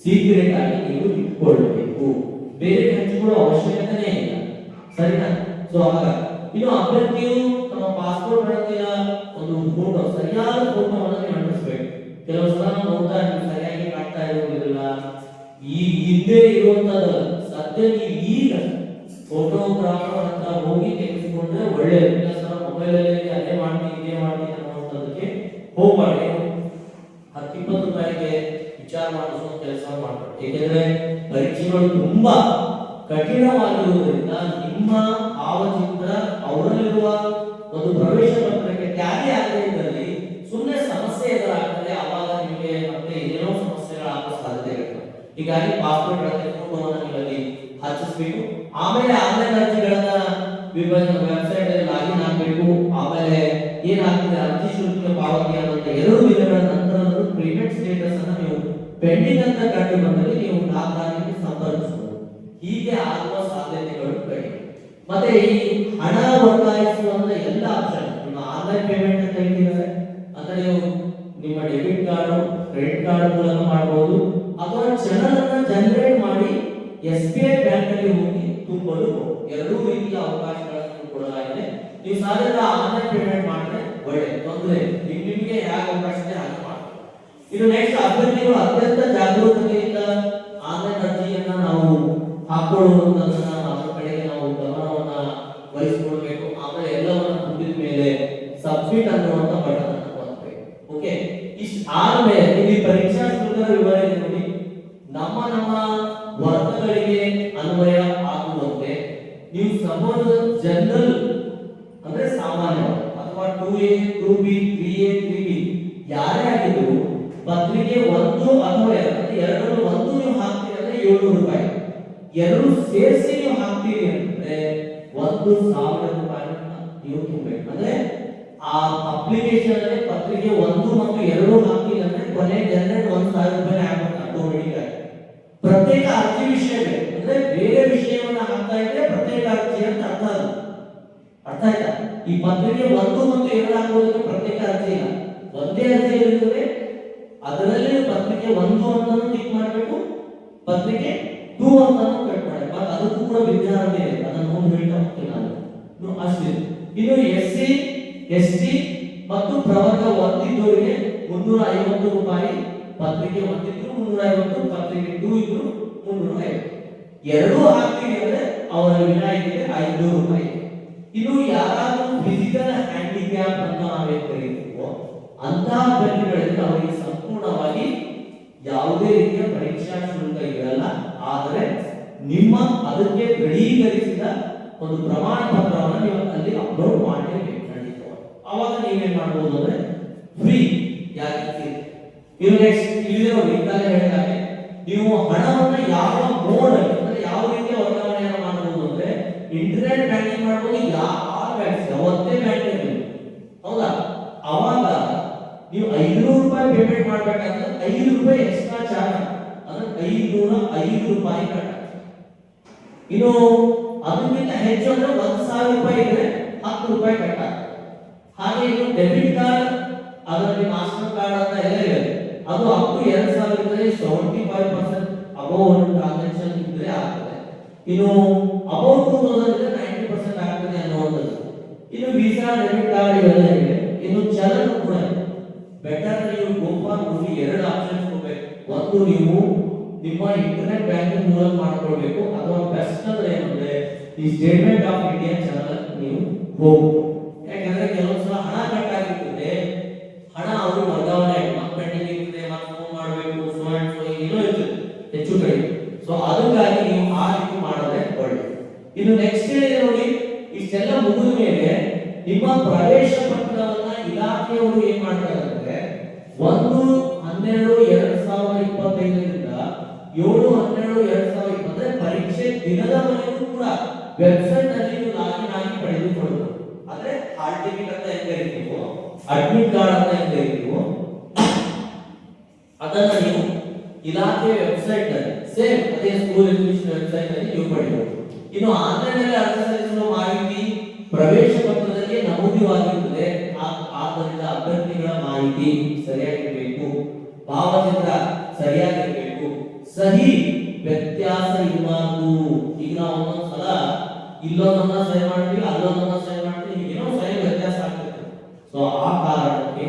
ಸೀಕ್ರೆಟ್ ಆಗಿ ನೀವು ಇಟ್ಕೊಳ್ಳಬೇಕು. ಬೇರೆ ಹಂಚಿಕೊಳ್ಳುವ ಅವಶ್ಯಕತೆ ಇಲ್ಲ, ಸರಿನಾ? ಸೊ ಹಾಗಾಗಿ ಇನ್ನು ಅಭ್ಯರ್ಥಿಯು ತಮ್ಮ ಪಾಸ್ಪೋರ್ಟ್ ಬಳಕೆಯ ಒಂದು ಫೋಟೋ, ಸರಿಯಾದ ಫೋಟೋವನ್ನು ನೀವು ಅಂಟಿಸಬೇಕು. ಕೆಲವು ಸಲ ನೋಡ್ತಾ ಸರಿಯಾಗಿ ಕಾಣ್ತಾ ಇರುವುದಿಲ್ಲ. ಈ ಹಿಂದೆ ಇರುವಂತದ್ದು ಸದ್ಯ ನೀವು ಈಗ ಫೋಟೋಗ್ರಾಫರ್ ಅಂತ ಹೋಗಿ ತೆಗೆದುಕೊಂಡ್ರೆ ಒಳ್ಳೆಯದು. ಮೊಬೈಲ್ ಅಲ್ಲಿ ಅದೇ ಮಾಡ್ತೀನಿ ಇದೇ ಮಾಡ್ತೀನಿ ಅನ್ನುವಂಥದ್ದಕ್ಕೆ ಹೋಗಬಾರ್ದು. 10-20 ರೂಪಾಯಿಗೆ ವಿಚಾರ ಮಾಡಿಸುವ ಕೆಲಸ ಮಾಡಬೇಕು. ಏಕೆಂದ್ರೆ ಪರೀಕ್ಷೆಗಳು ತುಂಬಾ ಕಠಿಣವಾಗಿರುವುದರಿಂದ ನಿಮ್ಮ ಭಾವಚಿತ್ರ ಅವರಲ್ಲಿರುವ ಒಂದು ಪ್ರವೇಶ ಪತ್ರಕ್ಕೆ ಟ್ಯಾಲಿ ಆಗದೇ ಇದ್ದಲ್ಲಿ ಸುಮ್ಮನೆ ಸಮಸ್ಯೆ ಎದುರಾಗ್ತದೆ. ಅವಾಗ ನಿಮಗೆ ಮತ್ತೆ ಏನೇನೋ ಸಮಸ್ಯೆಗಳಾಗುವ ಸಾಧ್ಯತೆಗಳಿವೆ. ಹೀಗಾಗಿ ಪಾಸ್ಪೋರ್ಟ್ ಬಳಕೆ ಫೋಟೋವನ್ನು ನೀವಲ್ಲಿ ಹಚ್ಚಿಸಬೇಕು. ಆಮೇಲೆ ಆನ್ಲೈನ್ ಅರ್ಜಿಗಳನ್ನ ವೆಬ್ಸೈಟ್ ಅಲ್ಲಿ ಲಾಗಿನ್ ಆಗಬೇಕು. ಆಮೇಲೆ ಏನಾಗ್ತದೆ, ಅರ್ಜಿ ಶುಲ್ಕ ಪಾವತಿಯಾದಂತ 2 ದಿನಗಳ ನಂತರ ಪೇಮೆಂಟ್ ಸ್ಟೇಟಸ್ ಅನ್ನು ನೀವು ಪೆಂಡಿಂಗ್ ಅಂತ ಕಂಡು ಬಂದಲ್ಲಿ ನೀವು ಖಾತೆಗೆ ಸಂಪರ್ಕಿಸಬಹುದು. ಹೀಗೆ ಆಗುವ ಸಾಧ್ಯತೆಗಳು ಕಡಿಮೆ. ಮತ್ತೆ ಈ ಹಣ ವರ್ಗಾಯಿಸುವಂತ ಎಲ್ಲ ಆಪ್ಷನ್ ನಿಮ್ಮ ಆನ್ಲೈನ್ ಪೇಮೆಂಟ್ ಅಂತ ಹೇಳಿದ್ದಾರೆ. ಅಂದ್ರೆ ನೀವು ನಿಮ್ಮ ಡೆಬಿಟ್ ಕಾರ್ಡ್, ಕ್ರೆಡಿಟ್ ಕಾರ್ಡ್ ಮೂಲಕ ಮಾಡಬಹುದು ಅಥವಾ ಚಾನಲ್ ಅನ್ನು ಜನರೇಟ್ ಮಾಡಿ SBI ಬ್ಯಾಂಕ್ ಅಲ್ಲಿ ಹೋಗಿ ತುಂಬಲು ಎರಡೂ ರೀತಿಯ ಅವಕಾಶಗಳನ್ನು ಕೊಡಲಾಗಿದೆ. ನೀವು ಸಾಧ್ಯದ ಆನ್ಲೈನ್ ಪೇಮೆಂಟ್ ಮಾಡಿದ್ರೆ ಒಳ್ಳೆ, ತೊಂದರೆ ನಿಮಗೆ ಹೇಗೆ ಅವಕಾಶ ಇದೆ ಹಾಗೆ ಮಾಡಿ. ಇದು ನೆಕ್ಸ್ಟ್ ಅಭ್ಯರ್ಥಿಗಳು ಅತ್ಯಂತ ಜಾಗರೂಕತೆಯಿಂದ ಆನ್ಲೈನ್ ಅರ್ಜಿಯನ್ನ ನಾವು ಹಾಕೊಳ್ಳುವುದನ್ನ ಅದರ ಕಡೆಗೆ ನಾವು ಗಮನವನ್ನ ವಹಿಸಿಕೊಳ್ಬೇಕು. ಆಮೇಲೆ ಎಲ್ಲವನ್ನ ತುಂಬಿದ ಮೇಲೆ ಸಬ್ಮಿಟ್ ಅನ್ನುವಂತ ಬಟನ್ ಅನ್ನು ಒತ್ತಬೇಕು. ಓಕೆ, ಇಷ್ಟು ಆದ್ಮೇಲೆ ಇಲ್ಲಿ ಪರೀಕ್ಷಾ ಶುಲ್ಕದ ವಿವರ ಇದೆ ನೋಡಿ. ನಮ್ಮ ವರ್ಗಗಳಿಗೆ ಅನ್ವಯ ಆಗುವಂತೆ ನೀವು ಸಪೋಸ್ ಜನರಲ್ ಅಂದ್ರೆ ಸಾಮಾನ್ಯ ಅಥವಾ 2A 2B 3A 3B ಯಾರೇ ಆಗಿದ್ರು ಪತ್ರಿಕೆ 1 ಅಥವಾ 2 ಎರಡರಲ್ಲಿ 1 ನೀವು ಹಾಕ್ತೀರಿ ಅಂದ್ರೆ 700 ರೂಪಾಯಿ, 2 ಸೇರಿಸಿ ನೀವು ಹಾಕ್ತೀರಿ ಅಂದ್ರೆ 1,000 ರೂಪಾಯಿನ ನೀವು ತುಂಬಬೇಕು. ಅಂದ್ರೆ ಆ ಅಪ್ಲಿಕೇಶನ್ ಅಲ್ಲಿ ಪತ್ರಿಕೆ 1 ಮತ್ತು 2 ಹಾಕ್ತೀರಿ ಅಂದ್ರೆ ಕೊನೆ ಜನರೇಟ್ 1,000 ರೂಪಾಯಿ ಆಗುತ್ತೆ ಆಟೋಮೆಟಿಕ್ ಆಗಿ. ಪ್ರತ್ಯೇಕ ಅರ್ಜಿ ವಿಷಯ ಅಂದ್ರೆ ಬೇರೆ ವಿಷಯವನ್ನ ಹಾಕ್ತಾ ಇದ್ರೆ ಪ್ರತ್ಯೇಕ ಅರ್ಜಿ ಅಂತ ಅರ್ಥ ಆಯ್ತಾ? ಈ ಪತ್ರಿಕೆ 1 ಮತ್ತು 2 ಹಾಕೋದಕ್ಕೆ ಪ್ರತ್ಯೇಕ ಅರ್ಜಿ ಇಲ್ಲ. ಅರ್ಜಿಯಲ್ಲಿರುತ್ತದೆ, ಅದರಲ್ಲಿ ಪತ್ರಿಕೆ 1 ಅಂತಾನು ಟಿಕ್ ಮಾಡಬೇಕು, ಪತ್ರಿಕೆ 2 ಅಂತಾನು ಕಟ್ ಮಾಡಬೇಕು. ಮತ್ತೆ ಅದಕ್ಕೂ ಕೂಡ ವಿದ್ಯಾರ್ಥಿ ಇದೆ, ಅದನ್ನು ಮುಂದೆ ಹೇಳ್ತಾ ಹೋಗ್ತೀನಿ ನಾನು. ಅಷ್ಟೇ. ಇನ್ನು SC ST ಮತ್ತು ಪ್ರವರ್ಗ 1 ಇದ್ದವರಿಗೆ 350 ರೂಪಾಯಿ, ಪತ್ರಿಕೆ 1 ಇದ್ರು 350, ಪತ್ರಿಕೆ 2 ಇದ್ರು 350. ಎರಡೂ ಹಾಕ್ತೀವಿ ಅಂದ್ರೆ ಅವರ ವಿನಾಯಿತಿ 500 ರೂಪಾಯಿ. ಇನ್ನು ಯಾರಾದ್ರೂ ಫಿಸಿಕಲ್ ಹ್ಯಾಂಡಿಕ್ಯಾಪ್ ಅಂತ ನಾವೇನ್ ಕರೀತೀವೋ ಅಂತ ಅಭ್ಯರ್ಥಿಗಳಿಗೆ ಅವರಿಗೆ ಸಂಪೂರ್ಣವಾಗಿ ಯಾವುದೇ ರೀತಿಯ ಪರೀಕ್ಷಾ ಶುಲ್ಕ ಇರಲ್ಲ. ಆದರೆ ನಿಮ್ಮ ಅದಕ್ಕೆ ದೃಢೀಕರಿಸಿದ ಒಂದು ಪ್ರಮಾಣ ಪತ್ರವನ್ನು ನೀವು ಅಲ್ಲಿ ಅಪ್ಲೋಡ್ ಮಾಡಲೇಬೇಕು. ಅವಾಗ ನೀವೇನ್ ಮಾಡಬಹುದು ಅಂದ್ರೆ ಫ್ರೀ ಯಾಕೆ. ಇದು ನೆಕ್ಸ್ಟ್ ಇಲ್ಲಿ ನೋಡಿ, ಈಗಾಗಲೇ ಹೇಳಿದಾಗೆ ನೀವು ಹಣವನ್ನು ಯಾವ ಮೋಡ್ ಅಂದ್ರೆ ಯಾವ ರೀತಿಯ ವರ್ಗಾವಣೆಯನ್ನು ಮಾಡಬಹುದು ಅಂದ್ರೆ ಇಂಟರ್ನೆಟ್ ಬ್ಯಾಂಕಿಂಗ್ ಮಾಡಬಹುದು, ಆಲ್ ಬ್ಯಾಂಕ್ಸ್ ಯಾವತ್ತೇ ಬ್ಯಾಂಕ್ ಇರಲಿ, ಹೌದಾ. ಅವಾಗ ನೀವು 500 ರೂಪಾಯಿ ಪೇಮೆಂಟ್ ಮಾಡಬೇಕಾದ್ರೆ 5 ರೂಪಾಯಿ ಎಕ್ಸ್ಟ್ರಾ ಚಾರ್ಜ್, ಅಂದ್ರೆ 505 ರೂಪಾಯಿ ಕಟ್ಟ. ಇನ್ನು ಅದಕ್ಕಿಂತ ಹೆಚ್ಚು ಅಂದ್ರೆ 1000 ರೂಪಾಯಿ ಇದ್ರೆ 10 ರೂಪಾಯಿ ಕಟ್ಟ. ಹಾಗೆ ಇನ್ನು ಡೆಬಿಟ್ ಕಾರ್ಡ್, ಅದರಲ್ಲಿ ಮಾಸ್ಟರ್ ಕಾರ್ಡ್ ಅಂತ ಎಲ್ಲ ಇದೆ, ಅದು ಅಪ್ ಟು 2000 ಇದ್ರೆ 75% ಅಬೌವ್ ಟ್ರಾನ್ಸಾಕ್ಷನ್ ಇದ್ರೆ ಆಗ್ತದೆ. ಇನ್ನು ಅಬೌವ್ 2000 ಇದ್ರೆ 90% ಆಗ್ತದೆ ಅನ್ನುವಂಥದ್ದು. ಇನ್ನು ವೀಸಾ, ಡೆಬಿಟ್ ಕಾರ್ಡ್ ಇವೆಲ್ಲ ಇದೆ. ಇನ್ನು ಚಲನ್ ಕೂಡ ಬೆಟರ್ ನೀವು ಗೋಪಾಲ್ ಮೂವಿ 2 ಆಪ್ಷನ್ಸ್ ಹೋಗಬೇಕು. ಒಂದು ನೀವು ನಿಮ್ಮ ಇಂಟರ್ನೆಟ್ ಬ್ಯಾಂಕಿಂಗ್ ಮೂಲಕ ಮಾಡ್ಕೊಳ್ಬೇಕು, ಅಥವಾ ಬೆಸ್ಟ್ ಅಂದ್ರೆ ಏನಂದ್ರೆ ಈ ಸ್ಟೇಟ್ಮೆಂಟ್ ಆಫ್ ಇಂಡಿಯಾ ಚಾನಲ್ ನೀವು ಹೋಗಬೇಕು. ಯಾಕಂದ್ರೆ ಕೆಲವೊಂದು ಸಲ ಹಣ ಕಟ್ ಆಗಿರ್ತದೆ, ಹಣ ಅವರು ವರ್ಗಾವಣೆ ಪೆಂಡಿಂಗ್ ಇರ್ತದೆ, ಮತ್ತೆ ಫೋನ್ ಮಾಡಬೇಕು, ಸೊ ಅಂಡ್ ಸೊ ಏನೋ ಇರ್ತದೆ ಹೆಚ್ಚು ಕಡಿಮೆ. ಸೊ ಅದಕ್ಕಾಗಿ ನೀವು ಆ ರೀತಿ ಮಾಡಿದ್ರೆ ಒಳ್ಳೆಯದು. ಇನ್ನು ನೆಕ್ಸ್ಟ್ ಹೇಳಿದೆ ನೋಡಿ, ಇಷ್ಟೆಲ್ಲ ಮುಗಿದ ಮೇಲೆ ನಿಮ್ಮ ಪ್ರವೇಶ ಪತ್ರವನ್ನ ಇಲಾಖೆಯವರು ಏನ್ ಮಾಡ್ತಾರೆ ಅಂದ್ರೆ 1/12/2025ರಿಂದ 7/12/2020 ಪರೀಕ್ಷೆ ದಿನದವರೆಗೂ ಕೂಡ ವೆಬ್ಸೈಟ್ ಅಲ್ಲಿ ನೀವು ಲಾಗಿನ್ ಆಗಿ ಪಡೆದುಕೊಳ್ಳಬಹುದು. ಅಂದ್ರೆ ಹಾಲ್ ಟಿಕೆಟ್ ಅಂತ ಏನ್ ಕರೀತೀವೋ, ಅಡ್ಮಿಟ್ ಕಾರ್ಡ್ ಅಂತ ಏನ್ ಕರೀತೀವೋ, ಅದನ್ನ ನೀವು ಇಲಾಖೆ ವೆಬ್ಸೈಟ್ ಅಲ್ಲಿ ಸೇಮ್ ಅದೇ ಸ್ಕೂಲ್ ಎಜುಕೇಶನ್ ವೆಬ್ಸೈಟ್ ಅಲ್ಲಿ ನೀವು ಪಡೆಯಬಹುದು. ಇನ್ನು ಆನ್ಲೈನ್ ಅಲ್ಲಿ ಅರ್ಜಿ ಸಲ್ಲಿಸುವ ಮಾಹಿತಿ ಪ್ರವೇಶ ಪತ್ರದಲ್ಲಿ ನಮೂದಿವಾಗಿರುತ್ತದೆ. ಆದ್ದರಿಂದ ಅಭ್ಯರ್ಥಿಗಳ ಮಾಹಿತಿ ಸರಿಯಾಗಿರಬೇಕು, ಭಾವಚಿತ್ರ ಸರಿಯಾಗಿರಬೇಕು, ಸಹಿ ವ್ಯತ್ಯಾಸ ಇರಬಾರದು. ಈಗ ನಾವು ಒಂದೊಂದ್ಸಲ ಇಲ್ಲೊಂದನ್ನ ಸಹಿ ಮಾಡ್ತೀವಿ, ಅಲ್ಲೊಂದನ್ನ ಸಹಿ ಮಾಡ್ತೀವಿ, ಏನೋ ಸಹಿ ವ್ಯತ್ಯಾಸ ಆಗ್ತದೆ. ಸೊ ಆ ಕಾರಣಕ್ಕೆ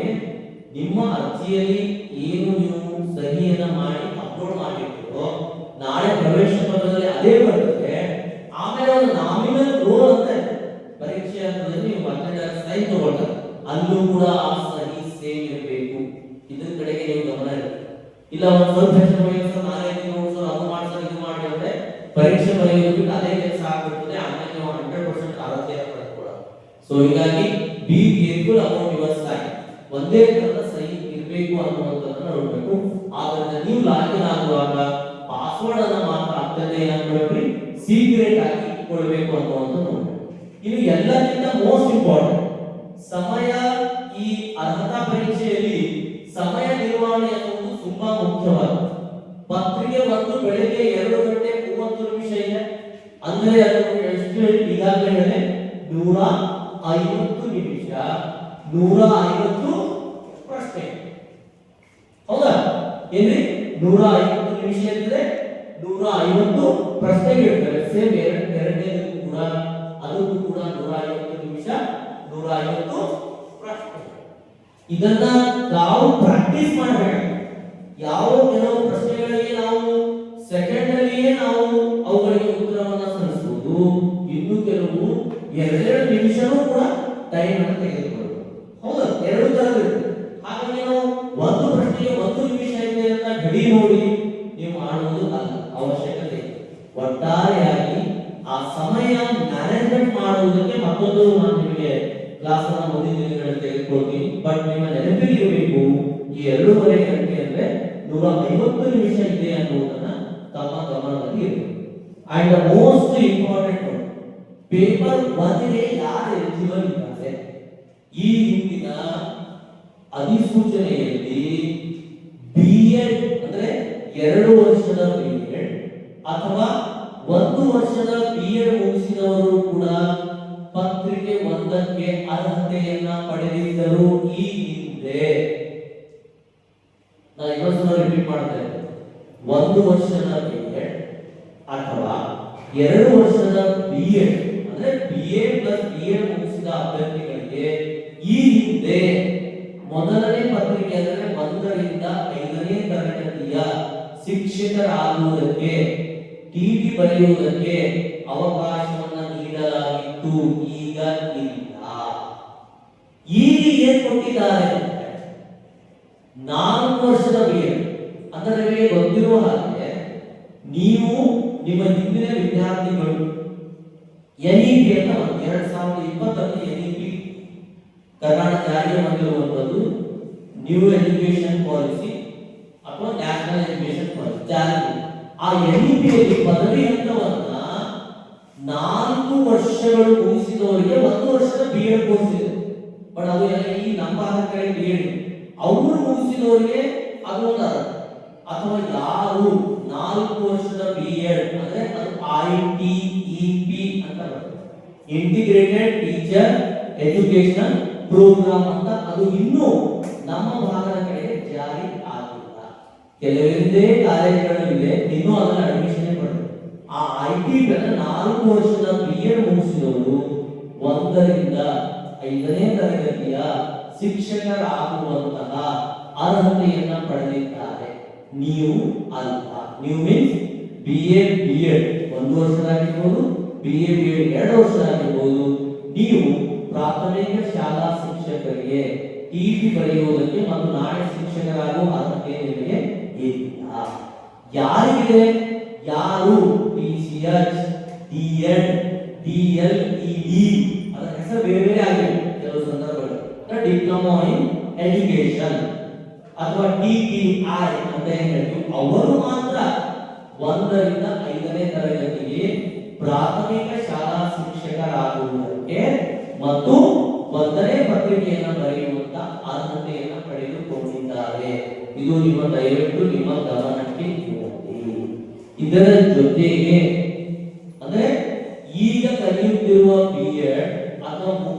ನಿಮ್ಮ ಅರ್ಜಿಯಲ್ಲಿ ಏನು ನೀವು ಸಹಿಯನ್ನ ಮಾಡಿ ಅಪ್ಲೋಡ್ ಮಾಡಿರ್ತೀರೋ ನಾಳೆ ಪ್ರವೇಶ ಪತ್ರದಲ್ಲಿ ಅದೇ ಬರ್ತದೆ. ಆಮೇಲೆ ಒಂದು ನಾಮಿನಲ್ ರೋಲ್ ಅಂತ ಪರೀಕ್ಷೆ ಹಂತದಲ್ಲಿ ನೀವು ಅಟೆಂಡರ್ ಸೈನ್ ತಗೊಳ್ತಾರೆ, ಅಲ್ಲೂ ಕೂಡ ಆ ಸಹಿ ಸೇಮ್ ಇರಬೇಕು. ಇದ್ರ ಕಡೆಗೆ ನೀವು ಗಮನ ಇರಬೇಕು. ಇಲ್ಲ ಒಂದು ಸ್ವಲ್ಪ ಹೆಚ್ಚು ವಯಸ್ಸು ನಾನೇ ನೋಡ್ಸೋ ಅದು ಮಾಡ್ಸೋ ಇದು ಮಾಡಿ ಅಂದ್ರೆ ಪರೀಕ್ಷೆ ಬರೆಯೋದು ಅದೇ ಕೆಲಸ ಆಗ್ಬಿಡ್ತದೆ. ಆಮೇಲೆ ನೀವು 100% ಆರೋಗ್ಯವನ್ನು ಪಡೆದುಕೊಳ್ಳೋದು. ಸೊ ಹೀಗಾಗಿ be careful about your sign. ಒಂದೇ ತರದ ಸಹಿ ಇರಬೇಕು ಅನ್ನುವಂಥದ್ದನ್ನ ನೋಡಬೇಕು. ಆದ್ದರಿಂದ ನೀವು ಲಾಗಿನ್ ಆಗುವಾಗ ಪಾಸ್ವರ್ಡ್ ಅನ್ನ ಮಾತ್ರ ಅತ್ಯಂತ ಏನಾಗ್ಬಿಡ್ರಿ ಸೀಕ್ರೆಟ್ ಆಗಿ ಇಟ್ಕೊಳ್ಬೇಕು ಅನ್ನುವಂಥದ್ದು ನೋಡಬೇಕು. ಇನ್ನು ಎಲ್ಲಕ್ಕಿಂತ ಮೋಸ್ಟ್ ಇಂಪಾರ್ಟೆಂಟ್ ಸಮಯ. ಈ ಅರ್ಹತಾ ಪರೀಕ್ಷೆಯಲ್ಲಿ ಸಮಯ ನಿರ್ವಹಣೆ ಅನ್ನುವುದು ತುಂಬಾ ಮುಖ್ಯವಾದ. ಪತ್ರಿಕೆ 1 ಬೆಳಿಗ್ಗೆ 2:30 ಇದೆ, ಅಂದ್ರೆ ಅದು ಎಷ್ಟು ಈಗಾಗಲೇ ಹೇಳಿದೆ 150 ನಿಮಿಷ, 150 ಪ್ರಶ್ನೆ, ಹೌದಾ? ಏನ್ರಿ 150 ನಿಮಿಷ ಇರ್ತದೆ, 150 ಪ್ರಶ್ನೆಗಳಿರ್ತವೆ. ಸೇಮ್ ಎರಡನೇದಕ್ಕೂ ಕೂಡ ಅದಕ್ಕೂ ಕೂಡ 150 ನಿಮಿಷ, 150 ಪ್ರಶ್ನೆ. ಇದನ್ನ ನಾವು ಪ್ರಾಕ್ಟೀಸ್ ಮಾಡಬೇಕು. ಯಾವ ಕೆಲವು ಪ್ರಶ್ನೆಗಳಿಗೆ ನಾವು ಸೆಕೆಂಡ್ ಅಲ್ಲಿಯೇ ನಾವು ಅವುಗಳಿಗೆ ಉತ್ತರವನ್ನ ಸಲ್ಲಿಸಬಹುದು, ಇನ್ನು ಕೆಲವು 2 ನಿಮಿಷನೂ ಕೂಡ ಟೈಮ್ ಅನ್ನು ತೆಗೆದುಕೊಳ್ಳಬಹುದು. ಹೌದಾ? ಎರಡು ತರಗಳಿವೆ. ಹಾಗಾಗಿ ನಾವು ಒಂದು ಪ್ರಶ್ನೆಗೆ 1 ನಿಮಿಷ ಇದೆ ಅಂತ ಗಡಿ ನೋಡಿ ನೀವು ಮಾಡುವುದು ಅಲ್ಲ, ಅವಶ್ಯಕತೆ ಇದೆ. ಒಟ್ಟಾರೆಯಾಗಿ ಆ ಸಮಯ ಮ್ಯಾನೇಜ್ಮೆಂಟ್ ಮಾಡುವುದಕ್ಕೆ ಮತ್ತೊಂದು ನಾನು ನಿಮಗೆ ಕ್ಲಾಸ್ ಅನ್ನು ಮುಂದಿನ ದಿನಗಳಲ್ಲಿ ತೆಗೆದುಕೊಳ್ತೀನಿ. ಬಟ್ ನಿಮ್ಮ ನೆನಪಿಗೆ ಇರಬೇಕು, ಈ 2.5 ಗಂಟೆ ಅಂದ್ರೆ 150 ನಿಮಿಷ ಇದೆ ಅನ್ನುವುದನ್ನ ತಮ್ಮ ಗಮನದಲ್ಲಿ ಇರಬೇಕು. ಅಂಡ್ ಮೋಸ್ಟ್ ಇಂಪಾರ್ಟೆಂಟ್ ಪೇಪರ್ 1ಗೆ ಯಾರು ಎಲಿಜಿಬಲ್ ಇದ್ದಾರೆ, ಈ ಹಿಂದಿನ ಅಧಿಸೂಚನೆಯಲ್ಲಿ ಬಿಎಡ್ ಅಂದ್ರೆ 2 ವರ್ಷದ ಬಿಎಡ್ ಅಥವಾ 1 ವರ್ಷದ ಬಿಎಡ್ ಮುಗಿಸಿದವರು ಕೂಡ ಪತ್ರಿಕೆ 1ಕ್ಕೆ ಅರ್ಹತೆಯನ್ನ ಪಡೆದಿದ್ದರು. ಈ ಹಿಂದೆ ನಾನು ಇನ್ನೊಂದ್ಸಲ ರಿಪೀಟ್ ಮಾಡ್ತೇನೆ. 1 ವರ್ಷದ B.Ed ಅಥವಾ 2 ವರ್ಷದ B.Ed ಅಂದ್ರೆ BA ಪ್ಲಸ್ B.Ed ಮುಗಿಸಿದ ಅಭ್ಯರ್ಥಿಗಳಿಗೆ ಈ ಹಿಂದೆ ಮೊದಲನೇ ಪತ್ರಿಕೆ ಅಂದರೆ 1 ರಿಂದ 5ನೇ ತರಗತಿಯ ಶಿಕ್ಷಕರಾಗುವುದಕ್ಕೆ ಟಿಟಿ ಬರೆಯುವುದಕ್ಕೆ ಅವಕಾಶವನ್ನು ನೀಡಲಾಗಿತ್ತು. ಈಗ ಇಲ್ಲ. ಈಗ ಏನ್ ಕೊಟ್ಟಿದ್ದಾರೆ? 4 ವರ್ಷದ B.Ed ಅಂದ್ರೆ ನಿಮಗೆ ಗೊತ್ತಿರುವ ಹಾಗೆ ನೀವು ನಿಮ್ಮ ಹಿಂದಿನ ವಿದ್ಯಾರ್ಥಿಗಳು NEP ಅಂತ 2020 NEP ಕರ್ನಾಟಕ ಜಾರಿಗೆ ಬಂದಿರುವಂತದ್ದು ನ್ಯೂ ಎಜುಕೇಶನ್ ಪಾಲಿಸಿ ಅಥವಾ ನ್ಯಾಷನಲ್ ಎಜುಕೇಶನ್ ಪಾಲಿಸಿ ಜಾರಿಗೆ. ಆ NEP ಯಲ್ಲಿ ಪದವಿ ಹಂತವನ್ನ 4 ವರ್ಷಗಳು ಮುಗಿಸಿದವರಿಗೆ 1 ವರ್ಷದ B.Ed ಕೋರ್ಸ್ ಇದೆ. ಬಟ್ ಅದು ಈ ನಮ್ಮ ಕಡೆ B.Ed ಅವರು ಮುಗಿಸಿದವರಿಗೆ ಅದು ಒಂದು ಅಥವಾ ಯಾರು 4 ವರ್ಷದ B.Ed ಅಂದ್ರೆ ಅದು ITEP ಅಂತ ಬರುತ್ತೆ, ಇಂಟಿಗ್ರೇಟೆಡ್ ಟೀಚರ್ ಎಜುಕೇಶನ್ ಪ್ರೋಗ್ರಾಮ್ ಅಂತ. ಅದು ಇನ್ನೂ ನಮ್ಮ ಭಾಗದ ಕಡೆಗೆ ಜಾರಿ ಆಗಿಲ್ಲ. ಕೆಲವೊಂದೇ ಕಾಲೇಜುಗಳಿವೆ ಇನ್ನೂ ಅದನ್ನ ಅಡ್ಮಿಷನ್ ಪಡೆದು ಆ ITEP ಅನ್ನ 4 ವರ್ಷದ B.Ed ಮುಗಿಸಿದವರು 1 ರಿಂದ 5ನೇ ತರಗತಿಯ ಶಿಕ್ಷಕರಾಗುವಂತಹ ಅರ್ಹತೆಯನ್ನ ಪಡೆದಿದ್ದಾರೆ. ನೀವು ಅಲ್ಲ. ನೀವು means BA B.Ed 1 ವರ್ಷದಾಗಿರ್ಬೋದು, BA B.Ed 2 ವರ್ಷದಾಗಿರ್ಬೋದು. ನೀವು ಪ್ರಾಥಮಿಕ ಶಾಲಾ ಶಿಕ್ಷಕರಿಗೆ ಟಿಟಿ ಬರೆಯುವುದಕ್ಕೆ ಮತ್ತು ನಾಳೆ ಶಿಕ್ಷಕರಾಗುವ ಅರ್ಹತೆ ನಿಮಗೆ ಇಲ್ಲ. ಯಾರಿಗಿದೆ? ಯಾರು TCH, D.Ed, DLED ಅದರ ಹೆಸರು ಬೇರೆ ಬೇರೆ ಆಗಿದೆ ಕೆಲವು ಸಂದರ್ಭಗಳು. ಡಿಪ್ಲೊಮಾ ಇನ್ ಎಜುಕೇಶನ್ ಅಥವಾ TTI ಅಂತ ಹೇಳ್ತೀವಿ. ಅವರು ಮಾತ್ರ 1 ರಿಂದ 5ನೇ ತರಗತಿಗೆ ಪ್ರಾಥಮಿಕ ಶಾಲಾ ಶಿಕ್ಷಕರಾಗುವುದಕ್ಕೆ ಮತ್ತು 1ನೇ ಪತ್ರಿಕೆಯನ್ನು ಬರೆಯುವಂತ ಅರ್ಹತೆಯನ್ನು ಪಡೆದುಕೊಂಡಿದ್ದಾರೆ. ಇದು ನಿಮ್ಮ ದಯವಿಟ್ಟು ನಿಮ್ಮ ಗಮನಕ್ಕೆ ಇರಲಿ. ಇದರ ಜೊತೆಗೆ ಅಂದ್ರೆ ಈಗ ಕಲಿಯುತ್ತಿರುವ B.Ed ಅಥವಾ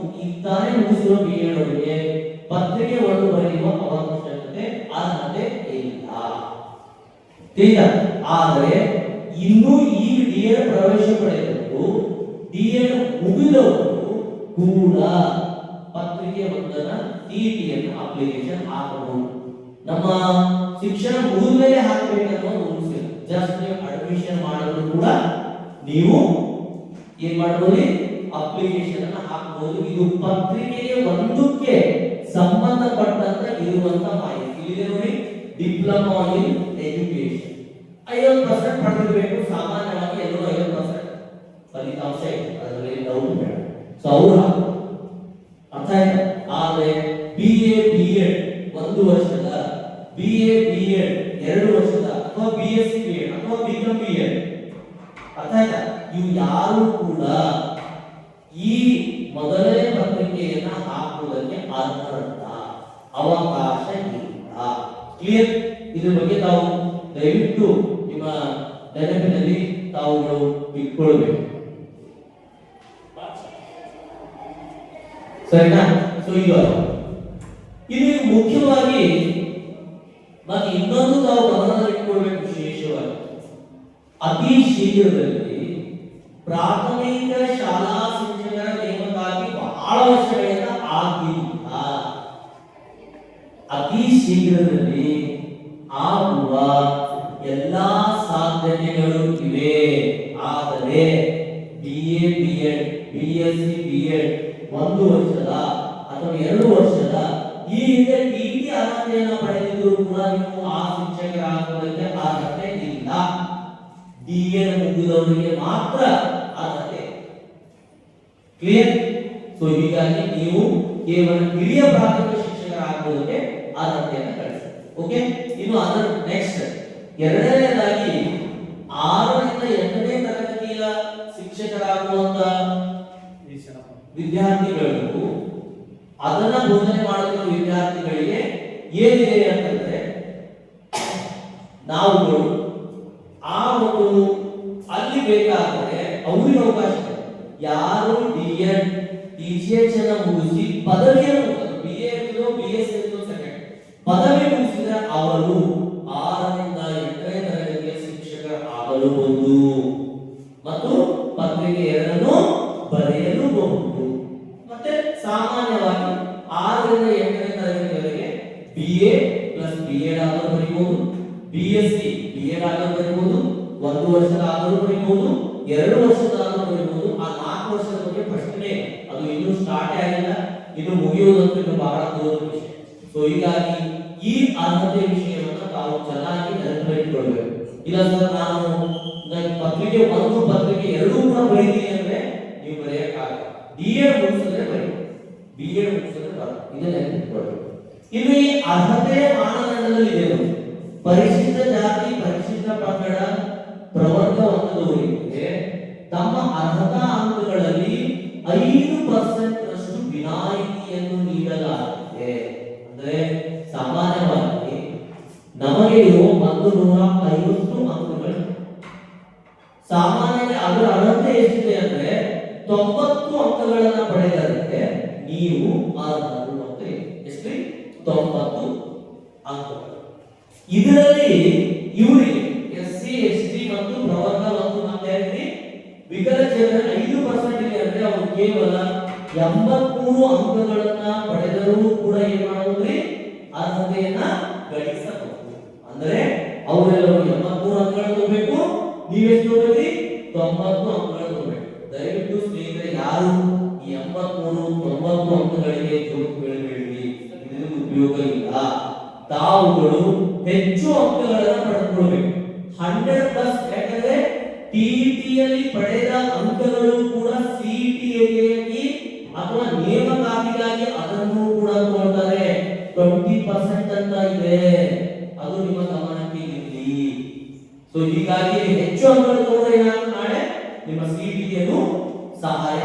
ಇದ್ದಾನೆ ಮುಗಿಸಿರುವ B.Ed ಅವರಿಗೆ ಪತ್ರಿಕೆ 1 ಬರೆಯುವ ಅವಶ್ಯಕತೆ ಅರ್ಹತೆ ಇಲ್ಲ. ಆದರೆ ಇನ್ನೂ ಈ D.Ed ಪ್ರವೇಶ ಪಡೆದವರು D.Ed ಮುಗಿದವರು ಕೂಡ ಪತ್ರಿಕೆ 1ನ TTಯನ್ನು ಅಪ್ಲಿಕೇಶನ್ ಹಾಕಬಹುದು. ನಮ್ಮ ಶಿಕ್ಷಣ ಮುಗಿದ ಮೇಲೆ ಹಾಕಬೇಕನ್ನೋ ರೂಲ್ಸ್ ಇಲ್ಲ. ಜಸ್ಟ್ ನೀವು ಅಡ್ಮಿಷನ್ ಮಾಡಿದ್ರು ಕೂಡ ನೀವು ಏನ್ ಮಾಡಬಹುದು? ಅಪ್ಲಿಕೇಶನ್ ಅನ್ನು ಹಾಕಬಹುದು. ಇದು ಪತ್ರಿಕೆಗೆ 1ಕ್ಕೆ ಸಂಬಂಧಪಟ್ಟಂತೆ ಇರುವಂತ ಮಾಹಿತಿ. ಇಲ್ಲಿ ನೋಡಿ, ಡಿಪ್ಲೊಮಾ ಇನ್ ಎಜುಕೇಶನ್ 50% ಪಡೆದಿರಬೇಕು. ಸಾಮಾನ್ಯವಾಗಿ ಎಲ್ಲರೂ 50% ಫಲಿತಾಂಶ ಇದೆ, ಅದರಲ್ಲಿ ಡೌಟ್ ಬೇಡ. ಸೊ ಅವರು ಅರ್ಥ ಆಯ್ತಾ? ಆದರೆ BA B.Ed 1 ವರ್ಷದ, BA B.Ed 2 ವರ್ಷದ ಅಥವಾ BSc B.Ed ಅಥವಾ BCom B.Ed ಅರ್ಥ ಆಯ್ತಾ? ಇವು ಯಾರು ಕೂಡ ಈ ಮೊದಲನೇ ಪತ್ರಿಕೆಯನ್ನ ಹಾಕುವುದಕ್ಕೆ ಅರ್ಹರಲ್ಲ, ಅವಕಾಶ ಇಲ್ಲ. ಕ್ಲಿಯರ್? ಇದ್ರ ಬಗ್ಗೆ ತಾವು ದಯವಿಟ್ಟು ನಿಮ್ಮ ನೆನಪಿನಲ್ಲಿ ತಾವುಗಳು ಇಟ್ಕೊಳ್ಬೇಕು. ಸರಿನಾ? ಸೊ ಇದು ಮುಖ್ಯವಾಗಿ ಮತ್ತೆ ಇನ್ನೊಂದು ತಾವು ಗಮನದಲ್ಲಿಟ್ಕೊಳ್ಬೇಕು. ವಿಶೇಷವಾಗಿ ಅತಿ ಶೀಘ್ರದಲ್ಲಿ ಪ್ರಾಥಮಿಕ ಶಾಲಾ ಶಿಕ್ಷಕರ ನೇಮಕಾತಿ ಬಹಳ ವರ್ಷಗಳಿಂದ ಆಗಿಲ್ಲ. ಅತಿ ಶೀಘ್ರದಲ್ಲಿ ಆಗುವ ಎಲ್ಲಾ ಸಾಧ್ಯತೆಗಳು ಇವೆ. ಆದರೆ BA B.Ed, BSc B.Ed 1 ವರ್ಷದ ಅಥವಾ 2 ವರ್ಷದ ಈ ಹಿಂದೆ TT ಅರ್ಹತೆಯನ್ನು ಪಡೆದಿದ್ದರೂ ಕೂಡ ನೀವು ಆ ಶಿಕ್ಷಕರಾಗುವುದಕ್ಕೆ ಅರ್ಹತೆ ಇಲ್ಲ. D.Ed ಮುಗಿದವರಿಗೆ ಮಾತ್ರ ಅರ್ಹತೆ. ಕ್ಲಿಯರ್? ಸೊ ಹೀಗಾಗಿ ನೀವು ಕೇವಲ ಹಿರಿಯ ಪ್ರಾಥಮಿಕ ಶಿಕ್ಷಕರಾಗುವುದಕ್ಕೆ ಅರ್ಹತೆಯನ್ನು ಗಳಿಸಿ. ಓಕೆ? ಇನ್ನು ಅದರ ನೆಕ್ಸ್ಟ್ ಎರಡನೇದಾಗಿ 6 ರಿಂದ 8ನೇ ತರಗತಿಯ ಶಿಕ್ಷಕರಾಗುವಂತ ವಿದ್ಯಾರ್ಥಿಗಳು, ಅದನ್ನ ಬೋಧನೆ ಮಾಡುತ್ತಿರುವ ವಿದ್ಯಾರ್ಥಿಗಳಿಗೆ ಏನಿದೆ ಅಂತಂದ್ರೆ, ನಾವುಗಳು ಆ ಒಂದು ಅಲ್ಲಿ ಬೇಕಾದರೆ ಅವರಿಗೆ ಅವಕಾಶ ಇದೆ. ಯಾರು D.Ed TCH ಅನ್ನು ಮುಗಿಸಿ ಪದವಿಯನ್ನು BA BSc ಸೆಕೆಂಡ್ ಪದವಿ ಮುಗಿಸಿದ್ರೆ ಆಗಲು 6ರಿಂದ 8ನೇ ತರಗತಿಯ ಶಿಕ್ಷಕರಾಗಲೂಬಹುದು ಮತ್ತು ಪತ್ರಿಕೆ 2 ಬರೆಯಲೂಬಹುದು. ಮತ್ತೆ ಸಾಮಾನ್ಯವಾಗಿ 6ರಿಂದ 8ನೇ ತರಗತಿಯವರೆಗೆ BA ಪ್ಲಸ್ B.Ed ಆದರೂ ಬರೀಬಹುದು, BSc B.Ed ಆದರೂ ಬರೀಬಹುದು, 1 ವರ್ಷದ ಆದರೂ ಬರೀಬಹುದು, 2 ವರ್ಷದ ಆದರೂ ಬರೀಬಹುದು. ಆ 4 ವರ್ಷದ ಬಗ್ಗೆ ಪ್ರಶ್ನೆ ಅದು ಇನ್ನೂ ಸ್ಟಾರ್ಟ್ ಆಗಿಲ್ಲ, ಇನ್ನು ಮುಗಿಯುವುದಂತೂ ಇನ್ನು ಬಹಳ ದೂರದ ವಿಷಯ. ಸೊ ಹೀಗಾಗಿ ಈ ಅರ್ಹತೆ ವಿಷಯವನ್ನು ತಾವು ಚೆನ್ನಾಗಿ ನೆನಪಿಟ್ಟುಕೊಳ್ಳಬೇಕು. ಇಲ್ಲ ಸರ್ ನಾನು ಪತ್ರಿಕೆ 1 ಪತ್ರಿಕೆ 2 ಕೂಡ ಬರೀತೀನಿ ಅಂದ್ರೆ ನೀವು ಬರೆಯಕ್ಕಾಗಲ್ಲ. D.Ed ಮುಗಿಸಿದ್ರೆ ಬರೀಬಹುದು, B.Ed ಮುಗಿಸಿದ್ರೆ ಬರಲ್ಲ. ಇದನ್ನ ನೆನಪಿಟ್ಕೊಳ್ಬೇಕು. ಇನ್ನು ಈ ಅರ್ಹತೆ ಮಾನದಂಡದಲ್ಲಿ ಇದೆ ಪರಿಶಿಷ್ಟ ಜಾತಿ ಪರಿಶಿಷ್ಟ ಪಂಗಡ ಪ್ರವರ್ಗ ಹೊಂದದವರಿಗೆ ತಮ್ಮ ಅರ್ಹತಾ ಅಂಕಗಳಲ್ಲಿ 5% ರಷ್ಟು ವಿನಾಯಿತಿಯನ್ನು ನೀಡಲಾಗಿದೆ. ಅಂದ್ರೆ ಸಾಮಾನ್ಯವಾಗಿ ನಮಗೆ ಇರುವ 150 ಅಂಕಗಳು, ಸಾಮಾನ್ಯವಾಗಿ ಅದರ ಅರ್ಹತೆ ಎಷ್ಟಿದೆ ಅಂದ್ರೆ 90 ಅಂಕಗಳನ್ನು ಪಡೆದರೆ ನೀವು ಅರ್ಹರು ಅಂತ ಎಷ್ಟು 90 ಅಂಕಗಳು. ಇದರಲ್ಲಿ ಇವರಿಗೆ SC ST ಮತ್ತು ಪ್ರವರ್ಗ ಮತ್ತು ಮತ್ತೆ ವಿಕಲಚೇತನ 5% ಇದೆ ಅಂದ್ರೆ ಅವರು ಕೇವಲ 83 ಅಂಕಗಳನ್ನ ಪಡೆದರೂ ಕೂಡ ಏನು ಮಾಡಬಹುದು, ಅರ್ಹತೆಯನ್ನ ಗಳಿಸಬಹುದು. ಅಂದ್ರೆ ಅವರೆಲ್ಲರೂ 83 ಅಂಕಗಳನ್ನು ತಗೋಬೇಕು, ನೀವೆಷ್ಟು ತಗೋಬೇಕು, 90 ಅಂಕಗಳನ್ನು ತಗೋಬೇಕು. ದಯವಿಟ್ಟು ಸ್ನೇಹಿತರೆ ಯಾರು ಈ 83 90 ಅಂಕಗಳಿಗೆ ಜೋಕ್ ಬೀಳಬೇಡಿ, ಇದರಿಂದ ಉಪಯೋಗ ಇಲ್ಲ. ತಾವುಗಳು ಹೆಚ್ಚು ಅಂಕಗಳನ್ನು ಪಡೆದುಕೊಳ್ಳಬೇಕು, 100+. ಯಾಕಂದ್ರೆ TET ಪಡೆದ ಅಂಕಗಳು ಕೂಡ CET ಅಥವಾ ನೇಮಕಾತಿಗಾಗಿ ಅದನ್ನು ಕೂಡ ತಗೊಳ್ತಾರೆ. 20% ಅಂತ ಇದೆ, ಅದು ನಿಮ್ಮ ಗಮನಕ್ಕೆ ಇರಲಿ. ಸೊ ಹೀಗಾಗಿ ಹೆಚ್ಚು ಅಂಕಗಳು ತಗೊಂಡ್ರೆ ಏನಾಗುತ್ತೆ, ನಾಳೆ ನಿಮ್ಮ CET ಸಹಾಯ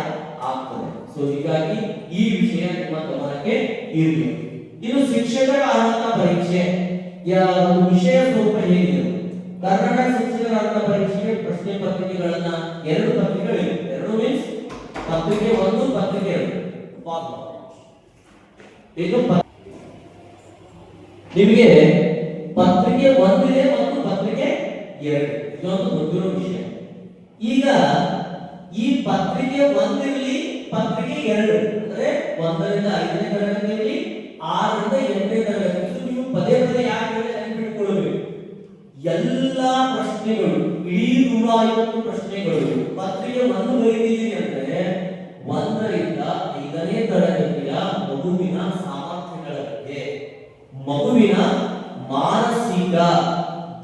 ಆಗ್ತದೆ. ಸೊ ಹೀಗಾಗಿ ಈ ವಿಷಯ ನಿಮ್ಮ ಗಮನಕ್ಕೆ ಇರಲಿ. ಇನ್ನು ಶಿಕ್ಷಕರ ಅರ್ಹತಾ ಪರೀಕ್ಷೆ ಒಂದು ವಿಷಯ ಸ್ವರೂಪ ಹೇಗಿದೆ. ಕರ್ನಾಟಕ ಶಿಕ್ಷಕರ ಅರ್ಹತಾ ಪರೀಕ್ಷೆಗೆ ಪ್ರಶ್ನೆ ಪತ್ರಿಕೆಗಳನ್ನ 2 ಪತ್ರಿಕೆಗಳಿವೆ. 2 ಮೀನ್ಸ್ ಪತ್ರಿಕೆ 1 ಪತ್ರಿಕೆ 2. ಇದು ನಿಮಗೆ ಪತ್ರಿಕೆ 1 ಇದೆ ಮತ್ತು ಪತ್ರಿಕೆ 2 ಇದೊಂದು ಗೊತ್ತಿರೋ ವಿಷಯ. ಈಗ ಈ ಪತ್ರಿಕೆ 1 ಇರಲಿ ಪತ್ರಿಕೆ 2 ಅಂದ್ರೆ 1ರಿಂದ 5ನೇ ತರಗತಿಯಲ್ಲಿ 6ರಿಂದ 8ನೇ ತರಗತಿ ನೀವು ಪದೇ ಪದೇ ಯಾಕೆ ನೆನಪಿಟ್ಟುಕೊಳ್ಳಬೇಕು. ಎಲ್ಲಾ ಪ್ರಶ್ನೆಗಳು ಇಡೀ 150 ಪ್ರಶ್ನೆಗಳು ಪತ್ರಿಕೆ 1 ಬರೀತಿದ್ದೀರಿ ಅಂದ್ರೆ 1ರಿಂದ 5ನೇ ತರಗತಿಯ ಮಗುವಿನ ಸಾಮರ್ಥ್ಯಗಳ ಬಗ್ಗೆ, ಮಗುವಿನ ಮಾನಸಿಕ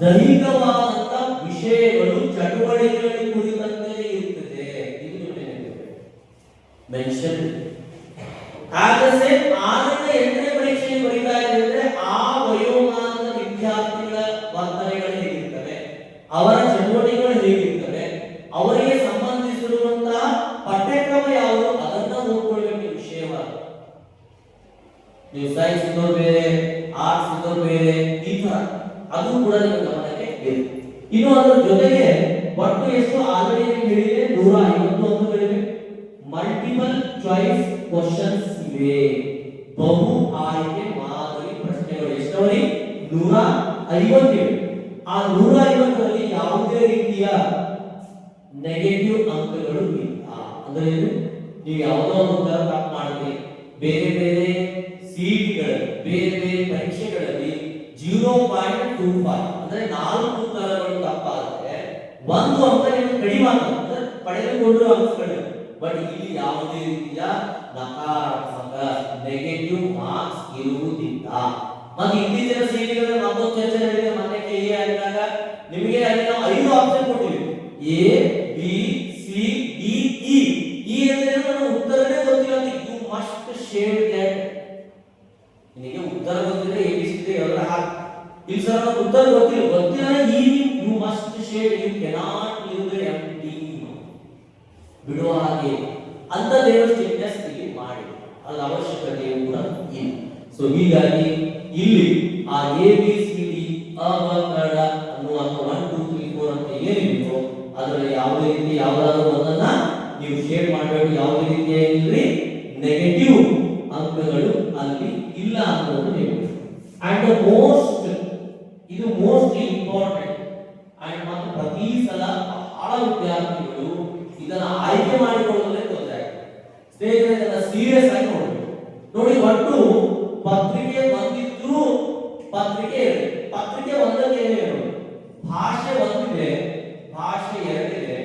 ದೈಹಿಕವಾದಂತ ವಿಷಯಗಳು ಚಟುವಟಿಕೆಗಳ ಕುರಿತಂತೆ ಇರುತ್ತದೆ. ಇದು ಮೆನ್ಷನ್ ಆಗಸೆ 6ರಿಂದ 8ನೇ ಪರೀಕ್ಷೆ ಬರೀತಾ ಇದ್ರೆ ಆ ವಯೋಮಾನದ ವಿದ್ಯಾರ್ಥಿಗಳ ವರ್ತನೆಗಳು ಹೇಗಿರ್ತವೆ, ಅವರ ಚಟುವಟಿಕೆಗಳು ಹೇಗಿರ್ತವೆ, ಅವರಿಗೆ ಸಂಬಂಧಿಸಿರುವಂತಹ ಪಠ್ಯಕ್ರಮ ಯಾವುದು ಅದನ್ನ ಓದ್ಕೊಳ್ಬೇಕು ವಿಷಯವಾಗಿ. ನೀವು ಸೈನ್ಸ್ ಇದ್ದವ್ರು ಬೇರೆ, ಆರ್ಟ್ಸ್ ಇದ್ದವ್ರು ಬೇರೆ, ಈ ತರ ಅದು ಕೂಡ ನಿಮ್ಮ ಗಮನಕ್ಕೆ ಇರುತ್ತೆ. ಇನ್ನು ಅದರ ಜೊತೆಗೆ ಒಟ್ಟು ಎಷ್ಟು ಆಲ್ರೆಡಿ ಹೇಳಿದೆ 150 ಅಂಕಗಳಿವೆ. ಮಲ್ಟಿಪಲ್ ಚಾಯ್ಸ್ ಕ್ವಶನ್ಸ್ ಇವೆ, ಬಹು ಆಯ್ಕೆ ಮಾದರಿ ಪ್ರಶ್ನೆಗಳು ಎಷ್ಟವರಿ 150 ಇವೆ. ಆ 150ರಲ್ಲಿ ಯಾವುದೇ ರೀತಿಯ ನೆಗೆಟಿವ್ ಅಂಕಗಳು ಇಲ್ಲ. ಅಂದ್ರೆ ನೀವು ಯಾವುದೋ ಒಂದು ಉತ್ತರ ತಪ್ಪು ಮಾಡಿದ್ರೆ ಬೇರೆ ಬೇರೆ ಸಿಇಟಿಗಳಲ್ಲಿ ಬೇರೆ ಬೇರೆ ಪರೀಕ್ಷೆಗಳಲ್ಲಿ 0.25 ಅಂದ್ರೆ 4 ಉತ್ತರಗಳು ತಪ್ಪಾದರೆ 1 ಅಂಕ ನೀವು ಕಡಿಮೆ ಆಗ್ತದೆ, ಪಡೆದುಕೊಂಡ್ರು ಅಂಕಗಳು. ಬಟ್ ಇಲ್ಲಿ ಯಾವುದೇ ರೀತಿಯ ನಕಾರಾತ್ಮಕ ನೆಗೆಟಿವ್ ಮಾರ್ಕ್ಸ್ ಇರುವುದಿಲ್ಲ. ಮತ್ತೆ ಇತ್ತೀಚಿನ ಸಿಇಟಿಗಳಲ್ಲಿ ಮತ್ತೊಂದು ಚರ್ಚೆ ನಡೆದಿದೆ. ಮೊನ್ನೆ KE ಆಗಿದಾಗ ನಿಮಗೆ ಅಲ್ಲಿ ನಾವು 5 ಆಪ್ಷನ್ ಕೊಟ್ಟಿವಿ, A B C D E. ಈ ಅಂದ್ರೆ ನಾನು ಉತ್ತರನೇ ಗೊತ್ತಿಲ್ಲ, ಯು ಮಸ್ಟ್ ಶೇರ್ ದಟ್. ನಿಮಗೆ ಉತ್ತರ ಗೊತ್ತಿಲ್ಲ ABCD ಎಲ್ಲ ಹಾಕಿ, ಇಲ್ಲಿ ಸರ್ ನಾನು ಉತ್ತರ ಗೊತ್ತಿಲ್ಲ ಈ you must share, you cannot leave the empty. ಬಿಡುವ ಹಾಗೆ ಅಂತದೇನು ಸ್ಟೇಟ್ಮೆಂಟ್ಸ್ ಇಲ್ಲಿ ಮಾಡಿ ಅಲ್ಲ, ಅವಶ್ಯಕತೆಯೂ ಕೂಡ ಇಲ್ಲ. ಸೊ ಹೀಗಾಗಿ ಇಲ್ಲಿ ಆ ABCD ಅವಕರಣ ಅನ್ನುವ 1 2 3 4 ಅಂತ ಏನಿದೆಯೋ ಅದರಲ್ಲಿ ಯಾವುದೇ ರೀತಿ ಯಾವುದಾದರೂ ಒಂದನ್ನ ನೀವು ಶೇರ್ ಮಾಡಬೇಕು. ಯಾವುದೇ ರೀತಿಯಲ್ಲಿ ನೆಗೆಟಿವ್ ಅಂಕಗಳು ಅಲ್ಲಿ ಇಲ್ಲ ಅನ್ನೋದು ನೀವು. And the most important and ಮತ್ತು ಪ್ರತಿ ಸಲ ಬಹಳ ವಿದ್ಯಾರ್ಥಿಗಳು ಇದನ್ನ ಆಯ್ಕೆ ಮಾಡಿಕೊಳ್ಳುವುದಕ್ಕೆ ತೊಂದರೆ ಆಗ್ತದೆ. ಸ್ನೇಹಿತರೆ, ಇದನ್ನ ಸೀರಿಯಸ್ ಆಗಿ ನೋಡಬೇಕು. ನೋಡಿ, ಒಟ್ಟು ಪತ್ರಿಕೆ ಒಂದಿದ್ರು ಪತ್ರಿಕೆ ಎರಡು. ಪತ್ರಿಕೆ ಒಂದಕ್ಕೆ ಏನೇನು ಭಾಷೆ ಒಂದಿದೆ, ಭಾಷೆ ಎರಡಿದೆ,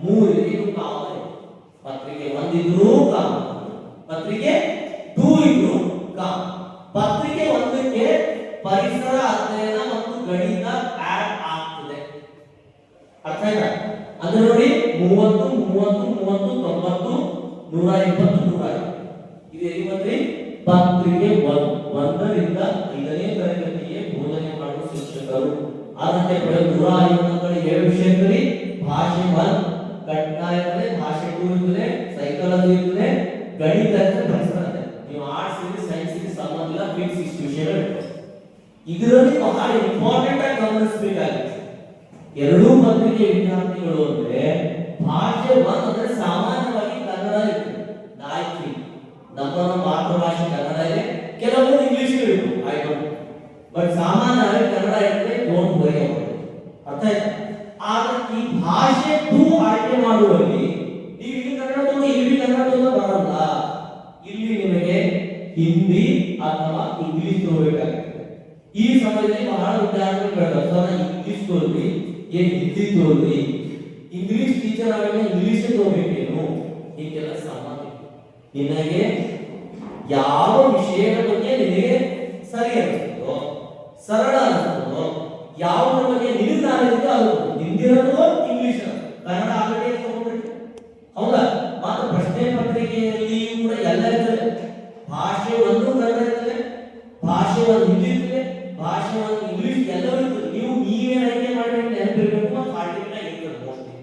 ಮೂರಿದೆ. ಇದು ಕಾಮನ್. ಪತ್ರಿಕೆ ಒಂದಿದ್ರು ಕಾಮನ್, ಪತ್ರಿಕೆ ಟೂ ಇದ್ರು ಕಾಮನ್. ಪತ್ರಿಕೆ ಒಂದಕ್ಕೆ ಪರಿಸರ ಅಧ್ಯಯನ ಮತ್ತು ಗಣಿತ ಆಡ್ ಆಗ್ತದೆ. ಅರ್ಥ ಆಯ್ತಾ? ಅಂದ್ರೆ ನೋಡಿ, 30 30 30 90 120 120 ಇದು ಎಲ್ಲಿ ಬಂದ್ರಿ? ಪತ್ರಿಕೆ 1ರಿಂದ 5ನೇ ತರಗತಿಗೆ ಬೋಧನೆ ಮಾಡುವ ಶಿಕ್ಷಕರು. ಅದಕ್ಕೆ ಬೆಳಗ್ಗೆ 150 7 ವಿಷಯದಲ್ಲಿ ಭಾಷೆ 1 ಕಡ್ಡಾಯ ಇರ್ತದೆ, ಭಾಷೆ 2 ಇರ್ತದೆ, ಸೈಕಾಲಜಿ ಇರ್ತದೆ, ಗಣಿತ ಇರ್ತದೆ, ಪರಿಸರ ಇರ್ತದೆ. ನೀವು ಆರ್ಟ್ಸ್ ಇದ್ರೆ ಸೈನ್ಸ್ ಇದ್ರೆ ಸಂಬಂಧ ಇಲ್ಲ, ಫಿಕ್ಸ್ ಇಷ್ಟು ವಿಷಯಗಳು. ಇದರಲ್ಲಿ ಬಹಳ ಇಂಪಾರ್ಟೆಂಟ್ ಆಗಿ ಗಮನಿಸಬೇಕಾಗಿದೆ. ಎರಡೂ ಪತ್ರಿಕೆ ವಿದ್ಯಾರ್ಥಿಗಳು ಅಂದ್ರೆ ಭಾಷೆ 1 ಅಂದ್ರೆ ಸಾಮಾನ್ಯವಾಗಿ ಕನ್ನಡ ಇರ್ತದೆ. ನಾಯ್ಕಿ ನಮ್ಮ ಮಾತೃಭಾಷೆ ಕನ್ನಡ ಇದೆ, ಕೆಲವೊಂದು ಇಂಗ್ಲಿಷ್ ಇರುತ್ತೆ, ಆಯ್ತು. ಬಟ್ ಸಾಮಾನ್ಯವಾಗಿ ಕನ್ನಡ ಇರ್ತದೆ. Don't worry about it. ಅರ್ಥ ಆಯ್ತಾ? ಆದ್ರೆ ಈ ಭಾಷೆ 2 ಆಯ್ಕೆ ಮಾಡುವಲ್ಲಿ ನೀವು ಇಲ್ಲಿ ಕನ್ನಡ ತಗೊಂಡು ಇಲ್ಲಿ ಕನ್ನಡ ತಗೊಂಡು ಬರಲ್ಲ. ಇಲ್ಲಿ ನಿಮಗೆ ಹಿಂದಿ ಅಥವಾ ಇಂಗ್ಲಿಷ್ ತಗೋಬೇಕಾಗುತ್ತೆ. ಈ ಸಮಯದಲ್ಲಿ ಬಹಳ ವಿದ್ಯಾರ್ಥಿಗಳು ಹೇಳ್ತಾರೆ, ಸರ್ ಇಂಗ್ಲಿಷ್ ತೋರಿ, ಏನ್ ಹಿಂದಿ ತೋರಿ, ಇಂಗ್ಲಿಷ್ ಟೀಚರ್ ಆಗಿ ಇಂಗ್ಲಿಷ್ ತಗೋಬೇಕೇನು? ಹೀಗೆಲ್ಲ ಸಾಮಾನ್ಯ. ನಿನಗೆ ಯಾವ ವಿಷಯದ ಬಗ್ಗೆ ನಿನಗೆ ಸರಿ ಅನಿಸ್ತದೋ, ಸರಳ ಅನಿಸ್ತದೋ, ಯಾವುದ್ರ ಬಗ್ಗೆ ನಿನಗೆ ನಾಲೆಜ್ ಅದು ಹಿಂದಿರೋದು ಇಂಗ್ಲಿಷ್ ಕನ್ನಡ ಆಲ್ರೆಡಿ ತಗೊಂಡ್ಬಿಟ್ಟು ಹೌದಾ? ಮಾತ್ರ ಪ್ರಶ್ನೆ ಪತ್ರಿಕೆಯಲ್ಲಿ ಕೂಡ ಎಲ್ಲ ಇರ್ತದೆ. ಭಾಷೆ 1 ಕನ್ನಡ ಇರ್ತದೆ, ಭಾಷೆ 1 ಹಿಂದಿ ಇರ್ತದೆ, ಭಾಷೆ 1 ಇಂಗ್ಲಿಷ್ ಎಲ್ಲವೂ ಇರ್ತದೆ. ನೀವೇ ಆಯ್ಕೆ ಮಾಡಬೇಕು, ನೆನಪಿರಬೇಕು. ಮತ್ತು ಆರ್ಟಿಕಲ್ ಇರ್ತದೆ ಮೋಸ್ಟ್ಲಿ,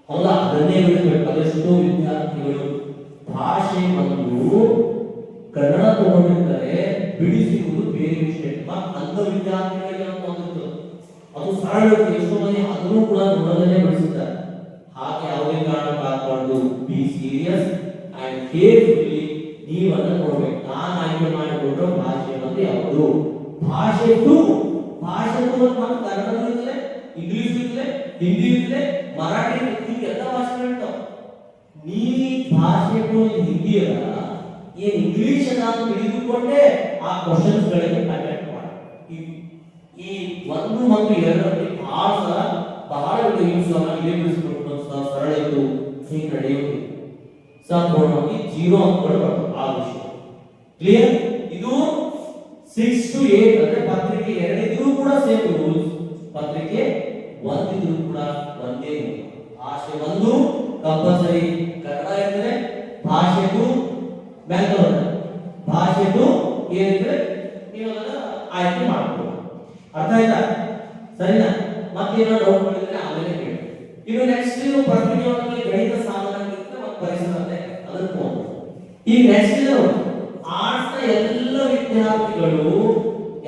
ಹೌದಾ? ಅದನ್ನೇ ಬಿಡಬೇಕು. ಅದೆಷ್ಟೋ ವಿದ್ಯಾರ್ಥಿಗಳು ಭಾಷೆ 1 ಕನ್ನಡ ತಗೊಂಡಿರ್ತಾರೆ, ಬಿಡಿಸಿರುವುದು ಬೇರೆ ವಿಷಯ. ಅಂಧ ವಿದ್ಯಾರ್ಥಿಗಳಿಗೆ ಒಂದು ಅದು ಸರಳ ಇರುತ್ತೆ. ಎಷ್ಟೋ ಮಂದಿ ಅದನ್ನು ಕೂಡ ನೋಡೋದನ್ನೇ ಬಿಡಿಸುತ್ತಾರೆ. ಹಾಗೆ ಯಾವುದೇ ಕಾರಣಕ್ಕೆ ಹಾಕೊಂಡು ಬಿ ಸೀರಿಯಸ್ ಅಂಡ್ ಕೇರ್ಫುಲಿ ನೀವು ಅದನ್ನು ನೋಡ್ಬೇಕು. ನಾನು ಆಯ್ಕೆ ಮಾಡಿಕೊಂಡ್ರೆ ಭಾಷೆ 1 ಯಾವುದು? ಭಾಷೆ 2 ಮತ್ತು ಕನ್ನಡ ಇರ್ತದೆ, ಇಂಗ್ಲಿಷ್ ಇರ್ತದೆ, ಹಿಂದಿ ಇರ್ತದೆ, ಮರಾಠಿ ಇರ್ತದೆ, ಎಲ್ಲ ಭಾಷೆಗಳು ಇರ್ತಾವೆ. ನೀ ಭಾಷೆ 2 ಹಿಂದಿ ಅಲ್ಲ, ಏನ್ ಇಂಗ್ಲಿಷ್ ನಾನು ತಿಳಿದುಕೊಂಡೆ ಆ ಕ್ವಶನ್ಸ್ ಗಳಿಗೆ ಅಟೆಂಡ್ ಮಾಡಿ. ಈ 1 ಮತ್ತು 2 ಬಹಳ ಯೂಸ್ ಇದೇ ಬಿಡಿಸ್ಬಿಟ್ಟು ಸರಳ ಇತ್ತು, ಹಿಂಗೆ ನಡೆಯುತ್ತೆ. ಸಂಪೂರ್ಣವಾಗಿ 0 ಅಂಕಗಳು ಬರ್ತವೆ ಆ ವಿಷಯ. ಕ್ಲಿಯರ್? ಇದು 6 to 8 ಅಂದ್ರೆ ಪತ್ರಿಕೆ 2 ಇದ್ರೂ ಕೂಡ ಸೇಮ್ ರೂಲ್ಸ್, ಪತ್ರಿಕೆ 1 ಇದ್ರೂ ಕೂಡ ಒಂದೇ ರೂಲ್. ಭಾಷೆ 1 ಕಂಪಲ್ಸರಿ ಕನ್ನಡ ಇರ್ತದೆ, ಭಾಷೆ 2 ಮ್ಯಾಥಡ್, ಭಾಷೆ 2 ಏನಿದ್ರೆ ನೀವು ಅದನ್ನ ಆಯ್ಕೆ ಮಾಡ್ಬೋದು. ಅರ್ಥ ಆಯ್ತಾ? ಸರಿನಾ? ಮತ್ತೇನೋ ಡೌಟ್ ಮಾಡಿದ್ರೆ ಆಮೇಲೆ ಹೇಳಿ. ಇನ್ನು ನೆಕ್ಸ್ಟ್ ನೀವು ಪತ್ರಿಕೆ 1ರಲ್ಲಿ ಗಣಿತ ಸಾಮಾನ್ಯ ಮತ್ತು ಪರಿಸರ ಅದನ್ನು ಹೋಗ್ಬೋದು. ಈ ನೆಕ್ಸ್ಟ್ ಆರ್ಟ್ಸ್ ನ ಎಲ್ಲ ವಿದ್ಯಾರ್ಥಿಗಳು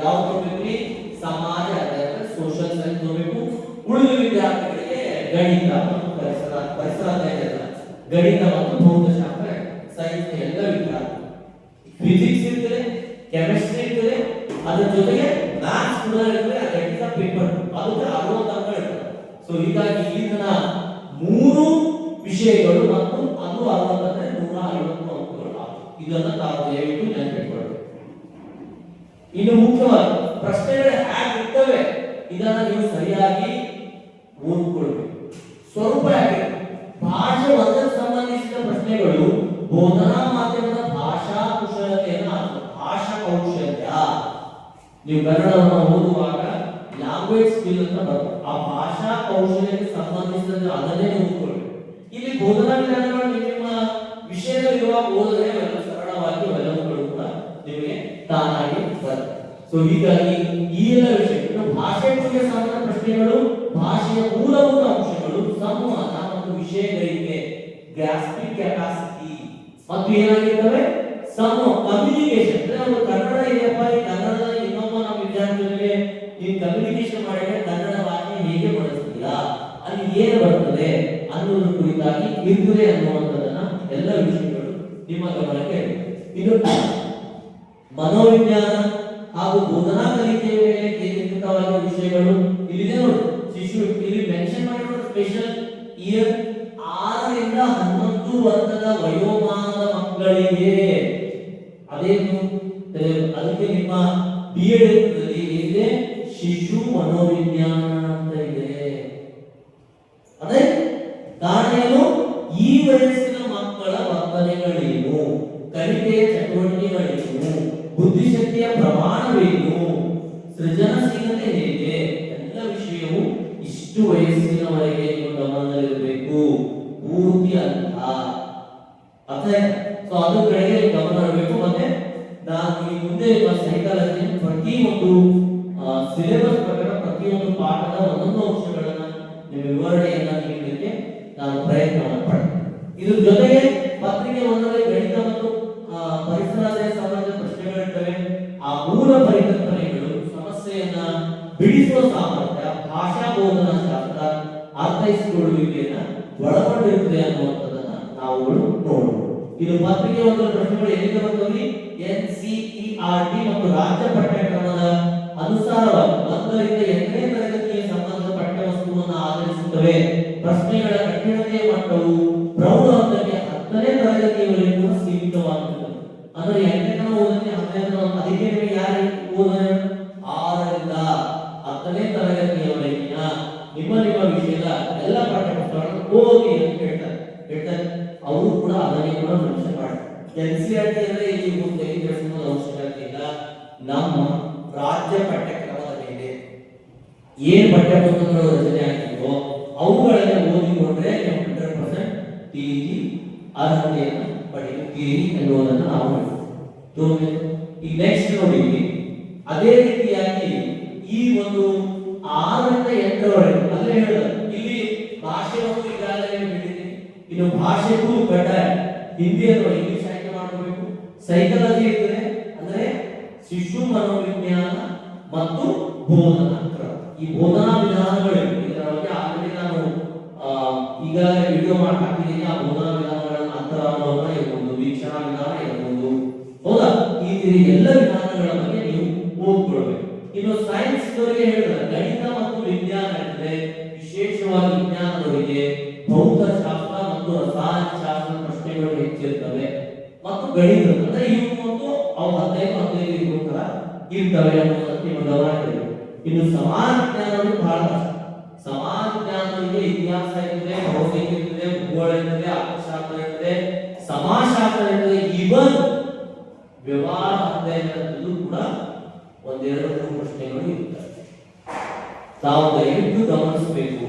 ಯಾವ ತಗೋಬೇಕು? ಸಮಾಜ ಅಧ್ಯಯನ, ಸೋಷಿಯಲ್ ಸೈನ್ಸ್ ತಗೋಬೇಕು. ಉಳಿದ ವಿದ್ಯಾರ್ಥಿಗಳಿಗೆ ಗಣಿತ ಮತ್ತು ಪರಿಸರ ಅಧ್ಯಯನ, ಗಣಿತ ಮತ್ತು ಭೌತಶಾಸ್ತ್ರ, ಸೈನ್ಸ್ ಎಲ್ಲ ವಿದ್ಯಾರ್ಥಿ. ಫಿಸಿಕ್ಸ್ ಇರ್ತದೆ, ಕೆಮಿಸ್ಟ್ರಿ ಇರ್ತದೆ, ಅದರ ಜೊತೆಗೆ ಮ್ಯಾಥ್ಸ್ ಕೂಡ ಇರ್ತದೆ. ಗಣಿತ ಪೇಪರ್ ಅದಕ್ಕೆ 60 ಅಂಕ ಇರ್ತದೆ. ಸೊ ಹೀಗಾಗಿ ಇಲ್ಲಿನ 3 ವಿಷಯಗಳು ಮತ್ತು ಅದು 60 ಅಂದ್ರೆ 150 ಅಂಕಗಳು ಆಗುತ್ತೆ. ಇದನ್ನ ತಾವು ದಯವಿಟ್ಟು ನೆನಪಿಟ್ಕೊಳ್ಳಿ. ಇನ್ನು ಮುಖ್ಯವಾಗಿ ಪ್ರಶ್ನೆಗಳು ಹೇಗೆ ಇರ್ತವೆ ಇದನ್ನ ನೀವು ಸರಿಯಾಗಿ ಓದಿಕೊಳ್ಳಬೇಕು. ಸ್ವರೂಪ ಹೇಗೆ? ಭಾಷೆ 1ಕ್ಕೆ ಸಂಬಂಧಿಸಿದ ಪ್ರಶ್ನೆಗಳು ಬೋಧನಾ ಮಾಧ್ಯಮದ ಭಾಷಾ ಕುಶಲತೆಯನ್ನು, ಭಾಷಾ ಕೌಶಲ್ಯ. ನೀವು ಕನ್ನಡವನ್ನು ಓದುವಾಗ ಲ್ಯಾಂಗ್ವೇಜ್ ಸ್ಕಿಲ್ ಅಂತ ಬರ್ತದೆ. ಆ ಭಾಷಾ ಕೌಶಲ್ಯಕ್ಕೆ ಸಂಬಂಧಿಸಿದ ಅದನ್ನೇ ಓದಿಕೊಳ್ಳಿ. ಇಲ್ಲಿ ಬೋಧನಾ ವಿಧಾನಗಳು ನಿಮ್ಮ ವಿಷಯದಲ್ಲಿರುವ ಬೋಧನೆ ಸರಳವಾಗಿ ಎಲ್ಲವುಗಳು ಕೂಡ ನಿಮಗೆ ತಾನಾಗಿ ಬರ್ತದೆ. ಸೊ ಹೀಗಾಗಿ ಈ ಎಲ್ಲ ವಿಷಯಗಳು ಭಾಷೆಗೆ ಸಂಬಂಧ ಪ್ರಶ್ನೆಗಳು, ಭಾಷೆಯ ಮೂಲಭೂತ ಅಂಶಗಳು, ಸಂವಹನ ಮತ್ತು ವಿಷಯ ಗ್ರಹಿಕೆ, ಗ್ರಾಸ್ಪಿಂಗ್ ಕೆಪಾಸಿಟಿ ಮತ್ತು ಏನಾಗಿರ್ತವೆ ಕಮ್ಯುನಿಕೇಶನ್. ಅಂದ್ರೆ ಕನ್ನಡ ಇದೆಯಪ್ಪ, ಈ ಕನ್ನಡದ ಇನ್ನೊಬ್ಬ ನಮ್ಮ ವಿದ್ಯಾರ್ಥಿಗಳಿಗೆ ನೀವು ಕಮ್ಯುನಿಕೇಶನ್ ಮಾಡಿದ್ರೆ ಕನ್ನಡ ಭಾಷೆ ಹೇಗೆ ಬಳಸ್ತೀರಾ, ಅಲ್ಲಿ ಏನು ಬರ್ತದೆ ಅನ್ನೋದ್ರ ಕುರಿತಾಗಿ ಇರ್ತದೆ ಅನ್ನುವಂಥದ್ದನ್ನ ಎಲ್ಲ ವಿಷಯಗಳು ನಿಮ್ಮ ಗಮನಕ್ಕೆ. ಇನ್ನು ಮನೋವಿಜ್ಞಾನ ಹಾಗೂ ಬೋಧನಾ ಕಲಿಕೆಯ ಮೇಲೆ ಕೇಂದ್ರೀಕೃತವಾಗಿರುವ ವಿಷಯಗಳು ಇಲ್ಲಿದೆ ನೋಡಿ. ಶಿಶು ಇಲ್ಲಿ ಮೆನ್ಷನ್ ಮಾಡಿರೋ ಸ್ಪೆಷಲ್ ಇಯರ್ 6 ರಿಂದ 11 ವರ್ಷದ ವಯೋಮಾನದ ಮಕ್ಕಳಿಗೆ ಅದೇನು ಅದಕ್ಕೆ ನಿಮ್ಮ B.Ed ಇದೆ ಶಿಶು ಮನೋವಿಜ್ಞಾನ ಅಂತ ಇದೆ. ಅದೇ ಕಾರಣ ಏನು? ಈ ವಯಸ್ಸಿನ ಮಕ್ಕಳ ವರ್ತನೆಗಳೇನು, ಕಲಿಕೆಯ ಚಟುವಟಿಕೆಗಳೇನು, ಬುದ್ಧಿಶಕ್ತಿಯ ಪ್ರಮಾಣವೇನು, ಸೃಜನಶೀಲತೆ ಹೇಗೆ, ಎಲ್ಲ ವಿಷಯವು ಇಷ್ಟು ವಯಸ್ಸಿನವರೆಗೆ ನೀವು ಗಮನದಲ್ಲಿರಬೇಕು. ಪೂರ್ತಿ ಅಲ್ಲ ಅದೇ. ಸೊ ಅದು ಕಡೆಗೆ ಗಮನ ಇರಬೇಕು. ಮತ್ತೆ ನಾನು ಈ ಮುಂದೆ ಸೈಕಾಲಜಿ ಪ್ರತಿಯೊಂದು ಸಿಲೆಬಸ್ ಪ್ರಕಾರ ಪ್ರತಿಯೊಂದು ಪಾಠದ ಒಂದೊಂದು ಅಂಶಗಳನ್ನ ನಿಮ್ಮ ವಿವರಣೆಯನ್ನ ನೀಡಲಿಕ್ಕೆ ನಾನು ಪ್ರಯತ್ನ ಮಾಡ್ತೇನೆ. ಇದ್ರ ಜೊತೆಗೆ ಪತ್ರಿಕೆ ಒಂದರಲ್ಲಿ ಗಣಿತ ಮತ್ತು ಪರಿಸರದ ಸಂಬಂಧಿತ ಪ್ರಶ್ನೆಗಳಿರ್ತವೆ. ಆ ಮೂಲ ಪರಿಕಲ್ಪನೆಗಳು, ಸಮಸ್ಯೆಯನ್ನ ಬಿಡಿಸುವ ಸಾಮರ್ಥ್ಯ, ಭಾಷಾ ಬೋಧನಾ ಶಾಸ್ತ್ರ, ಅರ್ಥೈಸಿಕೊಳ್ಳುವಿಕೆಯನ್ನ ಒಳಗೊಂಡಿರುತ್ತದೆ ಅನ್ನುವಂಥದ್ದನ್ನ ನಾವುಗಳು ನೋಡಬಹುದು. ಇದು ಪತ್ರಿಕೆ ಒಂದು ಪ್ರಶ್ನೆಗಳು ಎಲ್ಲಿಗೆ ಬರ್ತವೆ? NCERT ಮತ್ತು ರಾಜ್ಯ ಪಠ್ಯಕ್ರಮದ ಅನುಸಾರವಾಗಿ 1 ರಿಂದ 8ನೇ ತರಗತಿಗೆ ಸಂಬಂಧಿಸಿದ ಪಠ್ಯವಸ್ತುವನ್ನು ಆಧರಿಸುತ್ತವೆ. ಪ್ರಶ್ನೆಗಳ ಕಠಿಣತೆಯ ಮಟ್ಟವು ಪ್ರೌಢ ಹಂತಕ್ಕೆ 10ನೇ ತರಗತಿಯವರೆಗೂ ಸೀಮಿತವಾಗಿರುತ್ತದೆ. ಅಂದ್ರೆ 8ನೇ ತರಗತಿ ಓದಿದ್ರೆ 10ನೇ ತರಗತಿ ಅದಕ್ಕೆ ನಿಮಗೆ ಯಾರು ಓದೋದು? 6 ರಿಂದ 10ನೇ ತರಗತಿಯವರೆಗಿನ ನಿಮ್ಮ ವಿಷಯದ ಎಲ್ಲ ಪಾಠ್ಯಪುಸ್ತಕಗಳನ್ನು ಓದಿ ಅಂತ ಹೇಳ್ತಾರೆ. ಅವರು ಕೂಡ ಅದನ್ನೇ ಕೂಡ ಮೆನ್ಷನ್ ಮಾಡ್ತಾರೆ. NCERT ಅಂದ್ರೆ ಇಲ್ಲಿ ಮುಂದೆ ತಿಳಿಸುವ ಅವಶ್ಯಕತೆ ಇಲ್ಲ. ನಮ್ಮ ರಾಜ್ಯ ಪಠ್ಯಕ್ರಮದ ಮೇಲೆ ಏನ್ ಪಠ್ಯಪುಸ್ತಕಗಳು ರಚನೆ ಆಗಿದೆಯೋ ಅವುಗಳನ್ನೇ ಓದಿಕೊಂಡ್ರೆ 100% TET ಅರ್ಹತೆಯನ್ನು ಪಡೆಯುತ್ತೀರಿ ಎನ್ನುವುದನ್ನು ನಾವು ನೋಡ್ತೀವಿ. ಈ ನೆಕ್ಸ್ಟ್ ನೋಡಿ, ಅದೇ ರೀತಿಯಾಗಿ ಈ ಒಂದು 6 ರಿಂದ 8ರವರೆಗೆ ಅಂದ್ರೆ ಹೇಳಿದ್ರು ಇಲ್ಲಿ ಭಾಷೆ ಮತ್ತು ಈಗಾಗಲೇ ಹೇಳಿದ್ದೀನಿ. ಇನ್ನು ಭಾಷೆಗೂ ಕಡ್ಡಾಯ ಹಿಂದಿ ಅಥವಾ ಇಂಗ್ಲಿಷ್ ಆಯ್ಕೆ ಮಾಡಬೇಕು. ಸೈಕಾಲಜಿ ಇರ್ತದೆ ಅಂದ್ರೆ ಶಿಶು ಮನೋವಿಜ್ಞಾನ ಮತ್ತು ಬೋಧನಾ ಕ್ರಮ. ಈ ಬೋಧನಾ ವಿಧಾನಗಳು ಇದರ ಬಗ್ಗೆ ಆಲ್ರೆಡಿ ನಾನು ಈಗಾಗಲೇ ವಿಡಿಯೋ ಮಾಡಿ ಹಾಕಿದ್ದೀನಿ. ಆ ಬೋಧನಾ ವಿಧಾನಗಳನ್ನು ಅಂತರಾವಲೋಕನ ಇರಬಹುದು, ವೀಕ್ಷಣಾ ವಿಧಾನ ಇರಬಹುದು, ಹೌದಾ? ಈ ಎಲ್ಲ ವಿಧಾನಗಳ ಬಗ್ಗೆ ನೀವು ಓದ್ಕೊಳ್ಬೇಕು. ಇನ್ನು ಸೈನ್ಸ್ ಅವರಿಗೆ ಹೇಳಿದ್ರೆ ಗಣಿತ ಮತ್ತು ವಿಜ್ಞಾನ ಇರ್ತದೆ. ವಿಶೇಷವಾಗಿ ವಿಜ್ಞಾನದವರಿಗೆ ಭೌತಶಾಸ್ತ್ರ ಮತ್ತು ರಸಾಯನಶಾಸ್ತ್ರದ ಪ್ರಶ್ನೆಗಳು ಹೆಚ್ಚಿರ್ತವೆ. ಮತ್ತು ಗಣಿತ ಅಂದ್ರೆ ಇವು ಮತ್ತು ಅವು 15 ಇರ್ತವೆ ಅನ್ನೋದಕ್ಕೆ ನಿಮ್ಮ ಗಮನ ಇರಬೇಕು. ಇನ್ನು ಸಮಾಜ ವಿಜ್ಞಾನಗಳು ಬಹಳ ಕಷ್ಟ. ಸಮಾಜ ವಿಜ್ಞಾನದಲ್ಲಿ ಇತಿಹಾಸ ಇರ್ತದೆ, ಭೌತಿಕ ಇರ್ತದೆ, ಭೂಗೋಳ ಇರ್ತದೆ, ಅರ್ಥಶಾಸ್ತ್ರ ಇರ್ತದೆ, ಸಮಾಜಶಾಸ್ತ್ರ ಇರ್ತದೆ, ಇವನ್ ವ್ಯವಹಾರ ಅಧ್ಯಯನದಲ್ಲೂ ಕೂಡ 1-2-3 ಪ್ರಶ್ನೆಗಳು ಇರ್ತವೆ. ತಾವು ದಯವಿಟ್ಟು ಗಮನಿಸಬೇಕು.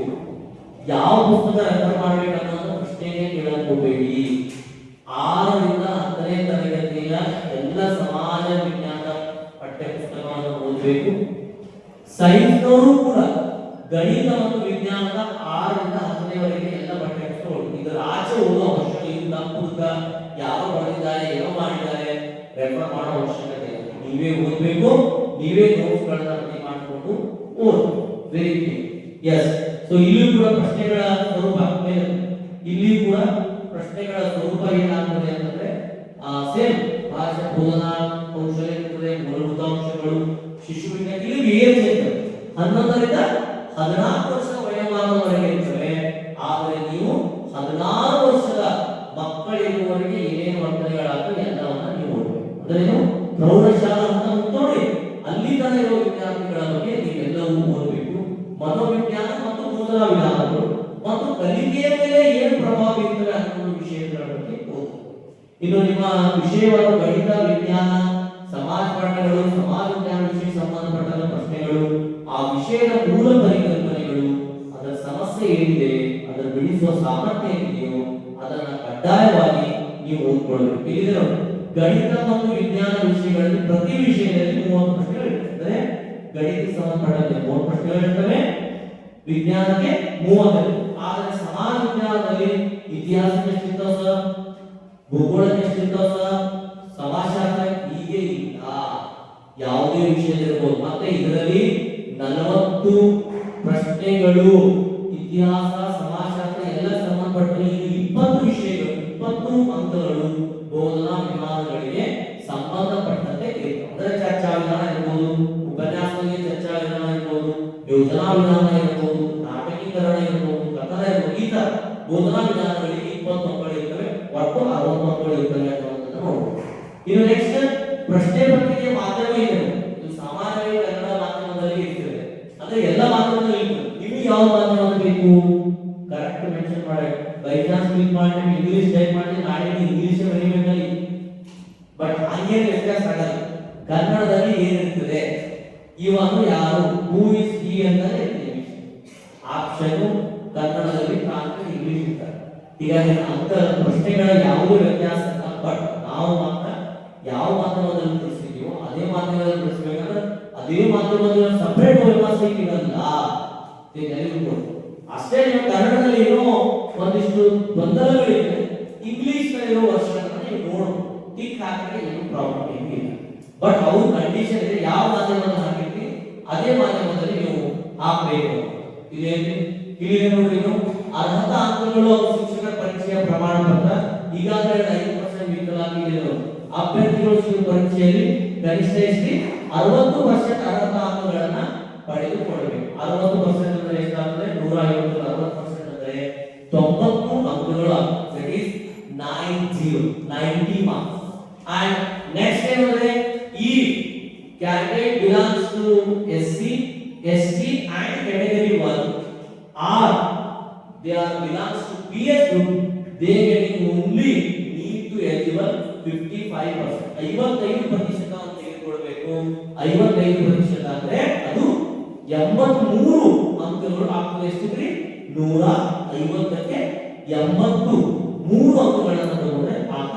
ಯಾವ ಪುಸ್ತಕ ರೆಫರ್ ಮಾಡಬೇಕು ಅನ್ನೋದು ಪ್ರಶ್ನೆಗೆ ಕೇಳಕ್ ಹೋಗಬೇಡಿ. 6 ರಿಂದ 10ನೇ ತರಗತಿಯ ಎಲ್ಲ ಸಮಾಜ ವಿಜ್ಞಾನ ಪಠ್ಯಪುಸ್ತಕವನ್ನು ಓದಬೇಕು. ಸೈನ್ಸ್ನವರು ಕೂಡ ಗಣಿತ ಮತ್ತು ವಿಜ್ಞಾನದ 6 ರಿಂದ 10ನೇವರೆಗೆ ಎಲ್ಲ ಪಠ್ಯಪುಸ್ತಕಗಳು. ಇದರ ಆಚೆ ಓದೋ ಅವಶ್ಯಕತೆ ಇಲ್ಲ. ಪುಸ್ತಕ ಯಾವ ಬರೆದಿದ್ದಾರೆ, ಏನೋ ಮಾಡಿದ್ದಾರೆ, ರೆಫರ್ ಮಾಡೋ ಅವಶ್ಯಕತೆ ಇಲ್ಲ. ನೀವೇ ಓದಬೇಕು, ನೀವೇ ನೋಟ್ಸ್ಗಳನ್ನ ರೆಡಿ ಮಾಡಿಕೊಂಡು ಓದಿ. Very clear. ಎಸ್. ಸೊ ಇಲ್ಲಿ ಕೂಡ ಪ್ರಶ್ನೆಗಳ ಸ್ವರೂಪ ಇಲ್ಲಿ ಕೂಡ ಪ್ರಶ್ನೆಗಳ ಸ್ವರೂಪ ಏನಾಗ್ತದೆ ಅಂತಂದ್ರೆ ಸೇಮ್ ಭಾಷಾ ಬೋಧನಾ ಕೌಶಲ್ಯ ಇರ್ತದೆ, ಮೂಲಭೂತ ಅಂಶಗಳು, ಶಿಶುವಿನ ಇಲ್ಲಿ ಏಜ್ ಇರ್ತದೆ 11 ರಿಂದ 14 ವರ್ಷ ವಯೋಮಾನದವರೆಗೆ ಇರ್ತವೆ. ಆದರೆ ನೀವು 16 ವರ್ಷದ ಮಕ್ಕಳಿರುವವರೆಗೆ ಏನೇನು ವರ್ತನೆಗಳಾಗ್ತವೆ ಎಲ್ಲವನ್ನ ನೀವು ಓದಬೇಕು. ಅಂದ್ರೆ ನೀವು ಪ್ರೌಢಶಾಲಾ ಅಂತ ನೋಡಿ ಅಲ್ಲಿ ತನ ಇರುವ ವಿದ್ಯಾರ್ಥಿಗಳ ಬಗ್ಗೆ ನೀವೆಲ್ಲವೂ ಓದಬೇಕು. ಮನೋವಿಜ್ಞಾನ ಮತ್ತು ಬೋಧನಾ ವಿಧಾನಗಳು ಮತ್ತು ಕಲಿಕೆಯ ಮೇಲೆ ಏನು ಪ್ರಭಾವ ಬೀರುತ್ತವೆ ಅನ್ನೋ ವಿಷಯಗಳ ಬಗ್ಗೆ ಓದಬೇಕು. ಇನ್ನು ನಿಮ್ಮ ವಿಷಯವಾದ ಗಣಿತ, ವಿಜ್ಞಾನ, ಸಮಾಜ ಪಾಠಗಳು, ಸಮಾಜ ವಿಜ್ಞಾನ ವಿಷಯಕ್ಕೆ ಸಂಬಂಧಪಟ್ಟ ಪ್ರಶ್ನೆಗಳು, ಆ ವಿಷಯದ ಮೂಲ ಪರಿಕಲ್ಪನೆಗಳು, ಅದರ ಸಮಸ್ಯೆ ಏನಿದೆ, ಅದರ ಬಿಡಿಸುವ ಸಾಮರ್ಥ್ಯ ಏನಿದೆಯೋ ಅದನ್ನ ಕಡ್ಡಾಯವಾಗಿ ನೀವು ಓದ್ಕೊಳ್ಬೇಕು. ಇಲ್ಲಿದೆ ನೋಡಿ, ಗಣಿತ ಮತ್ತು ವಿಜ್ಞಾನ ವಿಷಯಗಳಲ್ಲಿ ಪ್ರತಿ ವಿಷಯದಲ್ಲಿ 30 ಪ್ರಶ್ನೆಗಳಿರ್ತವೆ. ಗಣಿತಕ್ಕೆ ಸಂಬಂಧಪಟ್ಟಂತೆ 3 ಪ್ರಶ್ನೆಗಳಿರ್ತವೆ, ವಿಜ್ಞಾನಕ್ಕೆ 30. ಆದರೆ ಸಮಾಜ ವಿಜ್ಞಾನದಲ್ಲಿ ಇತಿಹಾಸಕ್ಕೆ ಎಷ್ಟಿರ್ತಾವ ಸರ್, ಭೂಗೋಳಕ್ಕೆ ಎಷ್ಟಿರ್ತಾವ ಸರ್, ಸಮಾಜಶಾಸ್ತ್ರ ಹೀಗೆ ಇಲ್ಲ. ಯಾವುದೇ ವಿಷಯದಲ್ಲಿರ್ಬೋದು. ಮತ್ತೆ ಇದರಲ್ಲಿ 40 ಪ್ರಶ್ನೆಗಳು ಇತಿಹಾಸ, ಸಮಾಜಶಾಸ್ತ್ರ ಎಲ್ಲ ಸಂಬಂಧಪಟ್ಟ 20 ವಿಷಯಗಳು, 20 ಅಂಕಗಳು ಬೋಧನಾ ವಿಧಾನಗಳಿಗೆ ಸಂಬಂಧಪಟ್ಟಂತೆ ಇರ್ತವೆ. ಅಂದ್ರೆ ಚರ್ಚಾ ವಿಧಾನ ಇರ್ಬೋದು, ಉಪನ್ಯಾಸಗಳಿಗೆ ಚರ್ಚಾ ವಿಧಾನ ಇರ್ಬೋದು, ಯೋಜನಾ ವಿಧಾನ ಇರಬಹುದು, ನಾಟಕೀಕರಣ ಇರಬಹುದು, ಕಥನ ಇರಬಹುದು, ಈ ತರ ಬೋಧನಾ ವಿಧಾನಗಳಿಗೆ 20 ಮಕ್ಕಳು ಇರ್ತವೆ, ಒಟ್ಟು 60 ಮಕ್ಕಳು ಇರ್ತವೆ ಅನ್ನೋದನ್ನ ನೋಡಬಹುದು. ಇನ್ನು ನೆಕ್ಸ್ಟ್ ಪ್ರಶ್ನೆ ಪತ್ರಿಕೆ ಮಾಧ್ಯಮ ಇದೆ. ಇದು ಸಾಮಾನ್ಯವಾಗಿ ಕನ್ನಡ ಮಾಧ್ಯಮದಲ್ಲಿ ಇರ್ತದೆ, ಅಂದ್ರೆ ಎಲ್ಲ ಮಾಧ್ಯಮದಲ್ಲಿ ಇರ್ತದೆ. ನಿಮಗೆ ಯಾವ ಮಾಧ್ಯಮ ಬೇಕು ಕರೆಕ್ಟ್ ಮೆನ್ಷನ್ ಮಾಡಿ. ಬೈ ಚಾನ್ಸ್ ಕ್ಲಿಕ್ ಮಾಡಿ ಇಂಗ್ಲಿಷ್ ಟೈಪ್ ಮಾಡಿ ನಾಳೆ ಇಂಗ್ಲಿಷ್ ಬರೀಬೇಕಲ್ಲಿ, ಬಟ್ ಹಂಗೇನು ವ್ಯತ್ಯಾಸ ಆಗಲ್ಲ. ಕನ್ನಡದಲ್ಲಿ ಏನಿರ್ತದೆ, ಇವನು ಯಾರು, ಹೂ ಇಸ್ ಹಿ ಅಂತ ಇರ್ತದೆ. ಆಪ್ಷನ್ ಕನ್ನಡದಲ್ಲಿ ಕಾಣ್ತದೆ, ಇಂಗ್ಲಿಷ್ ಇರ್ತಾರೆ. ಹೀಗಾಗಿ ಅಂತ ಪ್ರಶ್ನೆಗಳ ಯಾವುದೇ ವ್ಯತ್ಯಾಸ ಇಲ್ಲ. ಬಟ್ ನಾವು ಮಾತ್ರ ಯಾವ ಮಾಧ್ಯಮದಲ್ಲಿ ಬಿಡಿಸಿದೀವೋ ಅದೇ ಮಾಧ್ಯಮದಲ್ಲಿ ಬಿಡಿಸ್ಬೇಕಂದ್ರೆ ಅದೇ ಮಾಧ್ಯಮದಲ್ಲಿ ಸಪರೇಟ್ ವ್ಯವಸ್ಥೆ ಇರಲ್ಲ. ಅಷ್ಟೇ ನೀವು ಕನ್ನಡದಲ್ಲಿ ಏನೋ ಒಂದಿಷ್ಟು ಗೊಂದಲಗಳಿದೆ, ಇಂಗ್ಲಿಷ್ ನಲ್ಲಿರೋ ವರ್ಷನ್ ನೀವು ನೋಡು ಟಿಕ್ ಹಾಕಿದ್ರೆ ಏನು ಪ್ರಾಬ್ಲಮ್ ಏನಿಲ್ಲ. ಬಟ್ ಅವ್ರ ಕಂಡೀಷನ್ ಇದೆ, ಯಾವ ಮಾಧ್ಯಮದಲ್ಲಿ ಹಾಕಿರ್ತೀವಿ ಅದೇ ಮಾಧ್ಯಮದಲ್ಲಿ ನೀವು ಹಾಕಬೇಕು. ಇಲ್ಲಿ ನೋಡ್ರಿ, ಅರ್ಹತಾ ಅಂಕಗಳು ಶಿಕ್ಷಕರ ಪರೀಕ್ಷೆಯ ಪ್ರಮಾಣ ಪತ್ರ ಈಗಾಗಲೇ 5% ಮೀಸಲಾತಿ ಇದೆ. ಅಭ್ಯರ್ಥಿಗಳು ಪರೀಕ್ಷೆಯಲ್ಲಿ ಗರಿಷ್ಠ 60% ಅರ್ಹತಾ ಅಂಕಗಳನ್ನ ಪಡೆದುಕೊಳ್ಳಬೇಕು. 60% ಅಂದ್ರೆ ಎಷ್ಟಾಗ್ತದೆ, 150 60% ಅಂದ್ರೆ 90 ಅಂಕಗಳು. That is 90 marks. And next ಏನಂದ್ರೆ, ಈ candidate belongs to SC, ST and category 1 or they are belongs to PS group, they getting only need to eligible 55%. 55% ಅಂತ ತೆಗೆದುಕೊಳ್ಳಬೇಕು. 55% ಅಂದ್ರೆ ಅದು 83 ಅಂಕಗಳು ಆಗ್ತದೆ. ಎಷ್ಟಿದ್ರಿ 150ಕ್ಕೆ 83 ಅಂಕಗಳನ್ನು ತಗೊಂಡ್ರೆ ಆತ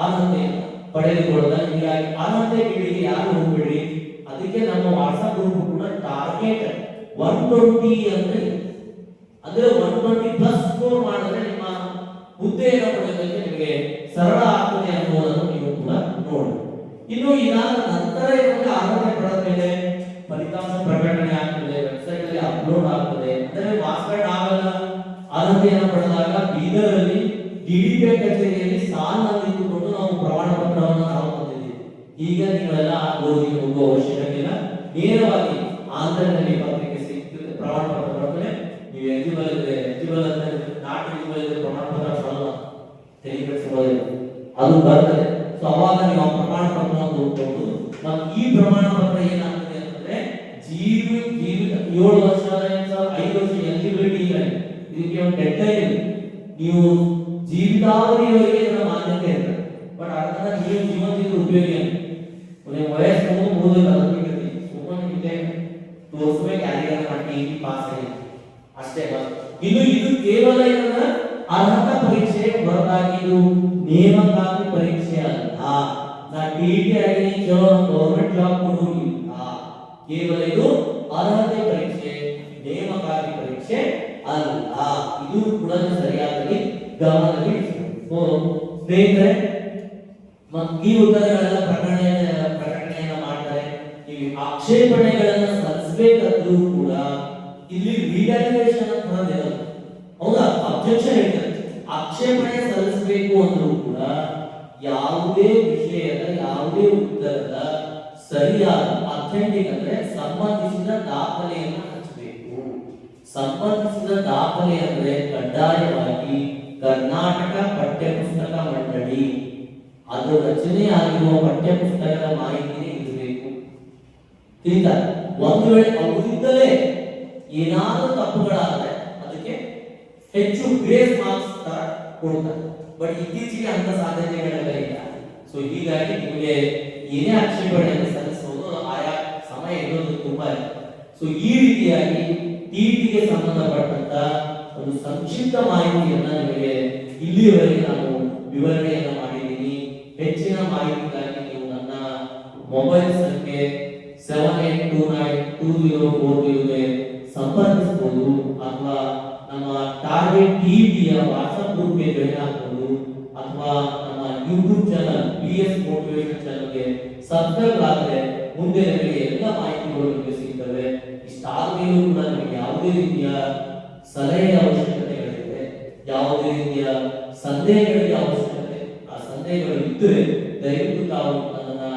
ಅರ್ಹತೆಯನ್ನು ಪಡೆದುಕೊಳ್ಳದ. ಹೀಗಾಗಿ ಅರ್ಹತೆ ಪೀಳಿಗೆ ಯಾರು ಹೋಗ್ಬಿಡ್ರಿ. ಅದಕ್ಕೆ ನಮ್ಮ ವಾಟ್ಸ್ಆಪ್ ಗ್ರೂಪ್ ಕೂಡ ಟಾರ್ಗೆಟ್ 120 ಅಂತ ಇದೆ. ಅಂದ್ರೆ 120 ಪ್ಲಸ್ ಸ್ಕೋರ್ ಮಾಡಿದ್ರೆ ನಿಮ್ಮ ಹುದ್ದೆಯನ್ನು ಪಡೆಯೋದಕ್ಕೆ ನಿಮಗೆ ಸರಳ ಆಗ್ತದೆ ಅನ್ನೋದನ್ನು ನೀವು ಕೂಡ ನೋಡಿ. ಇನ್ನು ಇದಾದ ನಂತರ ಇವಾಗ ಅರ್ಹತೆ ಪಡೆದ ಮೇಲೆ ಫಲಿತಾಂಶ ಪ್ರಕಟಣೆ ಆಗ್ತದೆ, ವೆಬ್ಸೈಟ್ ಅಲ್ಲಿ ಅಪ್ಲೋಡ್ ಆಗ್ತದೆ. ಅಂದ್ರೆ ಮಾರ್ಕ್ಸ್ ಆಗಲ್ಲ. ಅರ್ಹತೆಯನ್ನು ಪಡೆದಾಗ ಬೀದರಲ್ಲಿ ಡಿಡಿಪಿ ಕಚೇರಿಯಲ್ಲಿ ಸಾಲಿನಲ್ಲಿ ನಿಂತುಕೊಂಡು ನಾವು ಪ್ರಮಾಣ ಪತ್ರವನ್ನು ನಾವು ತಂದಿದ್ದೀವಿ. ಈಗ ನೀವೆಲ್ಲ ಗೋಧಿಗೆ ಹೋಗುವ ಅವಶ್ಯಕತೆ ಇಲ್ಲ. ನೇರವಾಗಿ ಆನ್ಲೈನ್ನಲ್ಲಿ ಪತ್ರಿಕೆ ಸಿಗ್ತದೆ, ಪ್ರಮಾಣ ಪತ್ರ ಬರ್ತದೆ. ನೀವು ಎಲಿಜಿಬಲ್ ಇದೆ, ಎಲಿಜಿಬಲ್ ಅಂದ್ರೆ ನಾಟ್ ಎಲಿಜಿಬಲ್ ಇದೆ ಪ್ರಮಾಣ ಪತ್ರ ಬರಲ್ಲ, ತೆಗೆದುಕೊಳ್ಳೋದಿಲ್ಲ, ಅದು ಬರ್ತದೆ. ಸೊ ಅವಾಗ ನೀವು ಆ ಪ್ರಮಾಣ ಪತ್ರವನ್ನು ತಗೊಂಡು ಮತ್ತು ಈ ಪ್ರಮಾಣ ಪತ್ರ ಏನಾಗ್ತದೆ ಅಂತಂದ್ರೆ ಜೀವಿತ 7 ವರ್ಷ 5 ವರ್ಷ ಎಲಿಜಿಬಿಲಿಟಿ ಇಲ್ಲ. ಇದಕ್ಕೆ ಒಂದು ಡೆಡ್ಲೈನ್ ಇದೆ. ನೀವು ಜೀವಿತಾವಧಿಯವರೆಗೆ ಇದರ ಮಾನ್ಯತೆ ಇರ್ತದೆ. ಬಟ್ ಅದನ್ನ ನೀವು ಜೀವನದಿಂದ ಉಪಯೋಗ ಏನು, ನೀವು ವಯಸ್ಸು ಓದೋದು ಅದಕ್ಕೆ ಸುಮ್ಮನೆ ಇದೆ ತೋರಿಸ್ಬೇಕು, ಯಾರಿಗಾರ ಮಾಡಿ ಪಾಸ್ ಆಗಿದೆ ಅಷ್ಟೇ. ಇನ್ನು ಇದು ಕೇವಲ ಏನಂದ್ರೆ ಅರ್ಹತಾ ಪರೀಕ್ಷೆ ಹೊರತಾಗಿ ಇದು ನೇಮಕಾತಿ ಪರೀಕ್ಷೆ ಅಲ್ಲ. ನಾ ಟಿಇಟಿ ಆಗಿ ಚಲೋ ಗವರ್ಮೆಂಟ್ ಜಾಬ್ ಕೊಡೋದಿಲ್ಲ. ಕೇವಲ ಇದು ಅರ್ಹತೆ ಪರೀಕ್ಷೆ, ನೇಮಕಾತಿ ಪರೀಕ್ಷೆ ಅಲ್ಲ. ಇದು ಕೂಡ ಸರಿಯಾಗಿ ಗಮನದಲ್ಲಿ ಸ್ನೇಹಿತರೆ. ಈ ಉತ್ತರಗಳೆಲ್ಲ ಪ್ರಕಟಣೆಯನ್ನ ಮಾಡ್ತಾರೆ. ಈ ಆಕ್ಷೇಪಣೆಗಳನ್ನ ಸಲ್ಲಿಸಬೇಕಾದ್ರೂ ಕೂಡ ಇಲ್ಲಿ ರಿವ್ಯಾಲ್ಯೂಯೇಷನ್ ಅಂತ ಇರೋದು, ಹೌದಾ, ಅಬ್ಜೆಕ್ಷನ್ ಹೇಳ್ತಾರೆ. ಆಕ್ಷೇಪಣೆ ಸಲ್ಲಿಸಬೇಕು ಅಂದ್ರೂ ಕೂಡ ಯಾವುದೇ ವಿಷಯದ ಯಾವುದೇ ಉತ್ತರದ ಸರಿಯಾದ ಅಥೆಂಟಿಕ್ ಅಂದ್ರೆ ಸಂಬಂಧಿಸಿದ ದಾಖಲೆಯನ್ನು ಹಂಚಬೇಕು. ಸಂಬಂಧಿಸಿದ ದಾಖಲೆ ಅಂದ್ರೆ ಕಡ್ಡಾಯವಾಗಿ ಕರ್ನಾಟಕ ಪಠ್ಯಪುಸ್ತಕ ಮಂಡಳಿ ಅದು ರಚನೆ ಆಗಿರುವ ಪಠ್ಯಪುಸ್ತಕದ ಮಾಹಿತಿನೇ ಇರಬೇಕು. ತಿಳಿತಾ? ಒಂದು ವೇಳೆ ಅವರಿಂದಲೇ ಏನಾದರೂ ತಪ್ಪುಗಳಾದ್ರೆ ಅದಕ್ಕೆ ಹೆಚ್ಚು ಗ್ರೇಸ್ ಮಾರ್ಕ್ಸ್ ಕೊಡ್ತಾರೆ. ಬಟ್ ಇತ್ತೀಚೆಗೆ ಅಂತ ಸಾಧ್ಯತೆಗಳೆಲ್ಲ ಇಲ್ಲ. ಸೊ ಹೀಗಾಗಿ ನಿಮಗೆ ಏನೇ ಆಕ್ಷೇಪಣೆಯನ್ನು ಸಲ್ಲಿಸಬಹುದು, ಆಯಾ ಸಮಯ ಇರೋದು ತುಂಬಾ ಇದೆ. ಸೊ ಈ ರೀತಿಯಾಗಿ ಟಿಇಟಿಗೆ ಸಂಬಂಧಪಟ್ಟಂತ ಒಂದು ಸಂಕ್ಷಿಪ್ತ ಮಾಹಿತಿಯನ್ನ ನಿಮಗೆ ಇಲ್ಲಿಯವರೆಗೆ ನಾನು ವಿವರಣೆಯನ್ನು ಮಾಡಿದ್ದೀನಿ. ಹೆಚ್ಚಿನ ಮಾಹಿತಿಗಾಗಿ ನೀವು ನನ್ನ ಮೊಬೈಲ್ ಸಂಖ್ಯೆ 78292040ಗೆ ಸಂಪರ್ಕಿಸಬಹುದು, ಅಥವಾ ನಮ್ಮ ಟಾರ್ಗೆಟ್ ಟಿಇಟಿಯ ವಾಟ್ಸ್ಆಪ್ ಗ್ರೂಪ್ಗೆ ಜಾಯಿನ್ ಆಗಬಹುದು, ಅಥವಾ ನಮ್ಮ ಯೂಟ್ಯೂಬ್ ಚಾನಲ್ PS ಮೋಟಿವೇಶನ್ ಚಾನಲ್ಗೆ ಸಬ್ಸ್ಕ್ರೈಬ್ ಆದರೆ ಮುಂದೆ ನಿಮಗೆ ಎಲ್ಲ ಮಾಹಿತಿಗಳು ನಿಮಗೆ ಸಿಗ್ತವೆ. ಇಷ್ಟಾದ್ಮೇಲೂ ಕೂಡ ನಿಮಗೆ ಯಾವುದೇ ರೀತಿಯ ಸಲಹೆಯ ಅವಶ್ಯಕತೆಗಳಿದೆ, ಯಾವುದೇ ರೀತಿಯ ಸಂದೇಹಗಳಿಗೆ ಅವಶ್ಯಕತೆ, ಆ ಸಂದೇಹಗಳು ಇದ್ದರೆ ದಯವಿಟ್ಟು ತಾವು ನನ್ನನ್ನು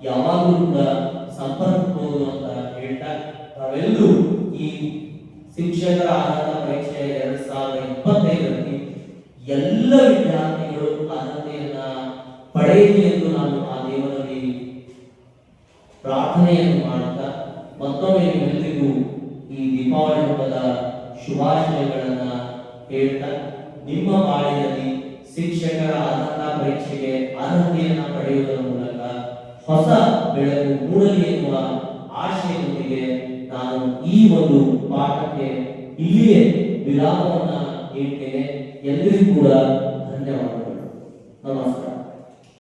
ಯಾವಾಗಲೂ ಕೂಡ ಸಂಪರ್ಕಿಸಬಹುದು ಅಂತ ಹೇಳ್ತಾ, ತಾವೆಲ್ಲರೂ ಈ ಈ ಶಿಕ್ಷಕರ ಅರ್ಹತಾ ಪರೀಕ್ಷೆ 2025ರಲ್ಲಿ ಎಲ್ಲ ವಿದ್ಯಾರ್ಥಿಗಳು ಅರ್ಹತೆಯನ್ನ ಪಡೆಯಲಿ ಎಂದು ನಾನು ಆ ದೇವರಲ್ಲಿ ಪ್ರಾರ್ಥನೆಯನ್ನು ಮಾಡುತ್ತಾ ಮತ್ತೊಮ್ಮೆ ನಿಮ್ಮೆಲ್ಲರಿಗೂ ಈ ದೀಪಾವಳಿ ಹಬ್ಬದ ಶುಭಾಶಯಗಳನ್ನ ಹೇಳ್ತಾ ನಿಮ್ಮ ಬಾಳಿನಲ್ಲಿ ಶಿಕ್ಷಕರ ಅರ್ಹತಾ ಪರೀಕ್ಷೆಗೆ ಅರ್ಹತೆಯನ್ನ ಪಡೆಯುವುದರ ಮೂಲಕ ಹೊಸ ಬೆಳಕು ಮೂಡಲಿ ಎನ್ನುವ ಆಶಯದೊಂದಿಗೆ ನಾನು ಈ ಒಂದು ಪಾಠಕ್ಕೆ ಇಲ್ಲಿಯೇ ವಿರಾಮವನ್ನ ನೀಡ್ತೇನೆ. ಎಲ್ಲರಿಗೂ ಕೂಡ ಧನ್ಯವಾದಗಳು. ನಮಸ್ಕಾರ.